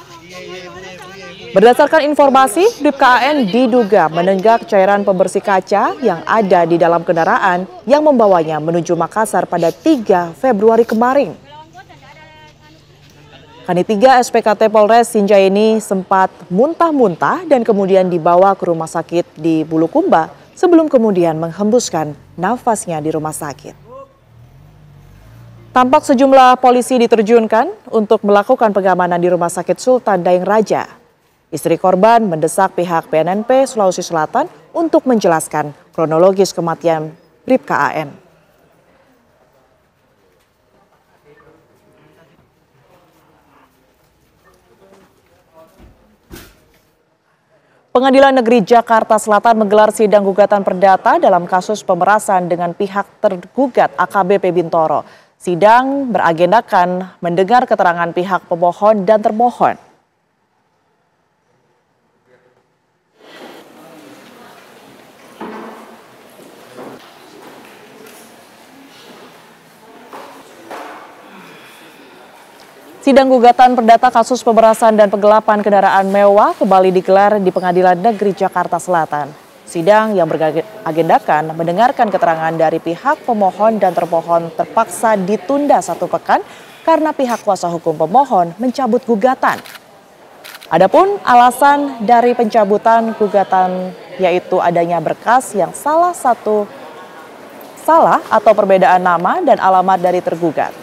Berdasarkan informasi, Bribka AN diduga menenggak cairan pembersih kaca yang ada di dalam kendaraan yang membawanya menuju Makassar pada 3 Februari kemarin. Kanit 3 SPKT Polres Sinjai ini sempat muntah-muntah dan kemudian dibawa ke rumah sakit di Bulukumba sebelum kemudian menghembuskan nafasnya di rumah sakit. Tampak sejumlah polisi diterjunkan untuk melakukan pengamanan di Rumah Sakit Sultan Dayang Raja. Istri korban mendesak pihak BNNP Sulawesi Selatan untuk menjelaskan kronologis kematian Bribka AN. Pengadilan Negeri Jakarta Selatan menggelar sidang gugatan perdata dalam kasus pemerasan dengan pihak tergugat AKBP Bintoro. Sidang beragendakan mendengar keterangan pihak pemohon dan termohon. Sidang gugatan perdata kasus pemerasan dan penggelapan kendaraan mewah kembali digelar di Pengadilan Negeri Jakarta Selatan. Sidang yang beragendakan mendengarkan keterangan dari pihak pemohon dan termohon terpaksa ditunda 1 pekan karena pihak kuasa hukum pemohon mencabut gugatan. Adapun alasan dari pencabutan gugatan yaitu adanya berkas yang salah atau perbedaan nama dan alamat dari tergugat.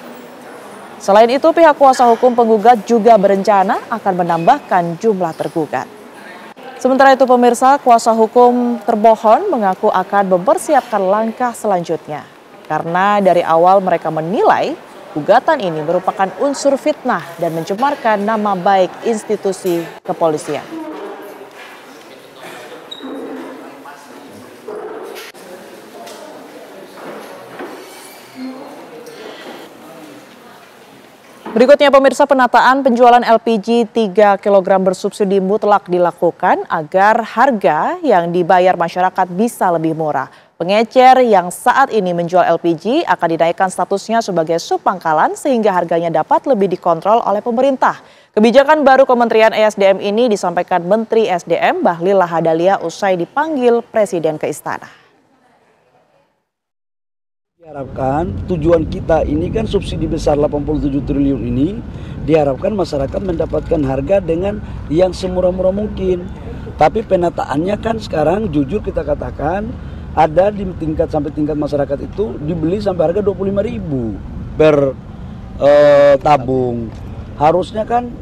Selain itu, pihak kuasa hukum penggugat juga berencana akan menambahkan jumlah tergugat. Sementara itu, pemirsa, kuasa hukum termohon mengaku akan mempersiapkan langkah selanjutnya. Karena dari awal mereka menilai gugatan ini merupakan unsur fitnah dan mencemarkan nama baik institusi kepolisian. Berikutnya pemirsa, penataan penjualan LPG 3 kg bersubsidi mutlak dilakukan agar harga yang dibayar masyarakat bisa lebih murah. Pengecer yang saat ini menjual LPG akan dinaikkan statusnya sebagai subpangkalan sehingga harganya dapat lebih dikontrol oleh pemerintah. Kebijakan baru Kementerian ESDM ini disampaikan Menteri SDM Bahlil Lahadalia usai dipanggil Presiden ke Istana. Diharapkan tujuan kita ini kan subsidi besar 87 triliun ini, diharapkan masyarakat mendapatkan harga dengan yang semurah-murah mungkin. Tapi penataannya kan sekarang jujur kita katakan ada di sampai tingkat masyarakat itu dibeli sampai harga 25.000 per tabung. Harusnya kan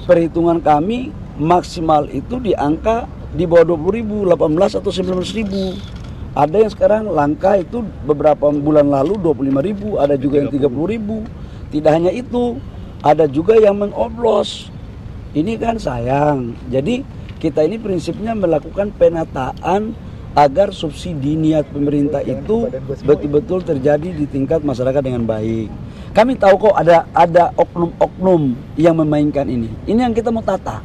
perhitungan kami maksimal itu di angka di bawah 20.000, 18 atau 19.000. Ada yang sekarang langka itu beberapa bulan lalu 25.000, ada juga yang 30.000. Tidak hanya itu, ada juga yang mengoplos. Ini kan sayang. Jadi kita ini prinsipnya melakukan penataan agar subsidi niat pemerintah itu betul-betul terjadi di tingkat masyarakat dengan baik. Kami tahu kok ada oknum-oknum yang memainkan ini. Ini yang kita mau tata.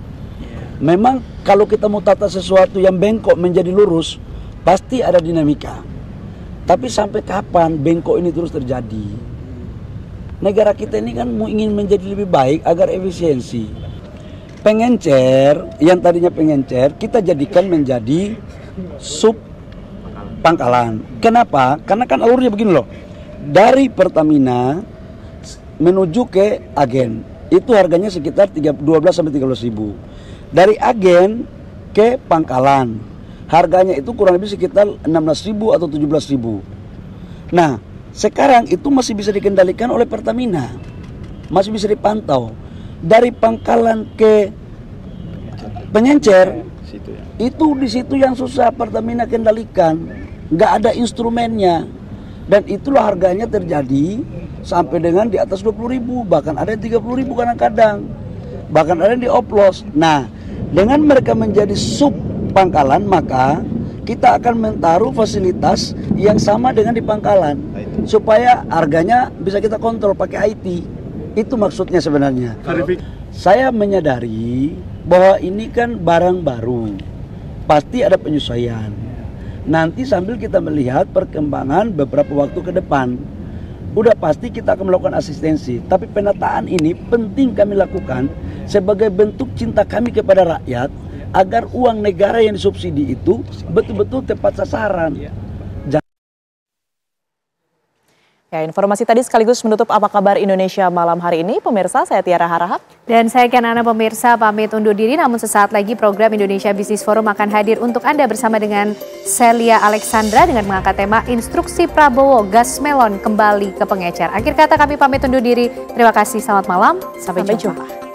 Memang kalau kita mau tata sesuatu yang bengkok menjadi lurus, pasti ada dinamika. Tapi sampai kapan bengkok ini terus terjadi? Negara kita ini kan mau ingin menjadi lebih baik agar efisiensi. Pengencer, yang tadinya pengencer, kita jadikan menjadi sub pangkalan. Kenapa? Karena kan alurnya begini loh. Dari Pertamina menuju ke agen, itu harganya sekitar 12-13.000. Dari agen ke pangkalan, harganya itu kurang lebih sekitar 16.000 atau 17.000. Nah, sekarang itu masih bisa dikendalikan oleh Pertamina. Masih bisa dipantau. Dari pangkalan ke pengencer, itu di situ yang susah Pertamina kendalikan. Nggak ada instrumennya. Dan itulah harganya terjadi sampai dengan di atas 20.000. Bahkan ada yang 30.000 kadang-kadang. Bahkan ada yang dioplos. Nah, dengan mereka menjadi sub pangkalan, maka kita akan menaruh fasilitas yang sama dengan di pangkalan. Supaya harganya bisa kita kontrol pakai IT. Itu maksudnya sebenarnya. Saya menyadari bahwa ini kan barang baru. Pasti ada penyesuaian. Nanti sambil kita melihat perkembangan beberapa waktu ke depan. Udah pasti kita akan melakukan asistensi. Tapi penataan ini penting kami lakukan sebagai bentuk cinta kami kepada rakyat. Agar uang negara yang disubsidi itu betul-betul tepat sasaran. Ya, informasi tadi sekaligus menutup Apa Kabar Indonesia malam hari ini. Pemirsa, saya Tiara Harahap. Dan saya Kiana pemirsa pamit undur diri, namun sesaat lagi program Indonesia Business Forum akan hadir untuk Anda bersama dengan Celia Alexandra dengan mengangkat tema Instruksi Prabowo Gas Melon kembali ke pengecer. Akhir kata kami pamit undur diri. Terima kasih, selamat malam, sampai jumpa.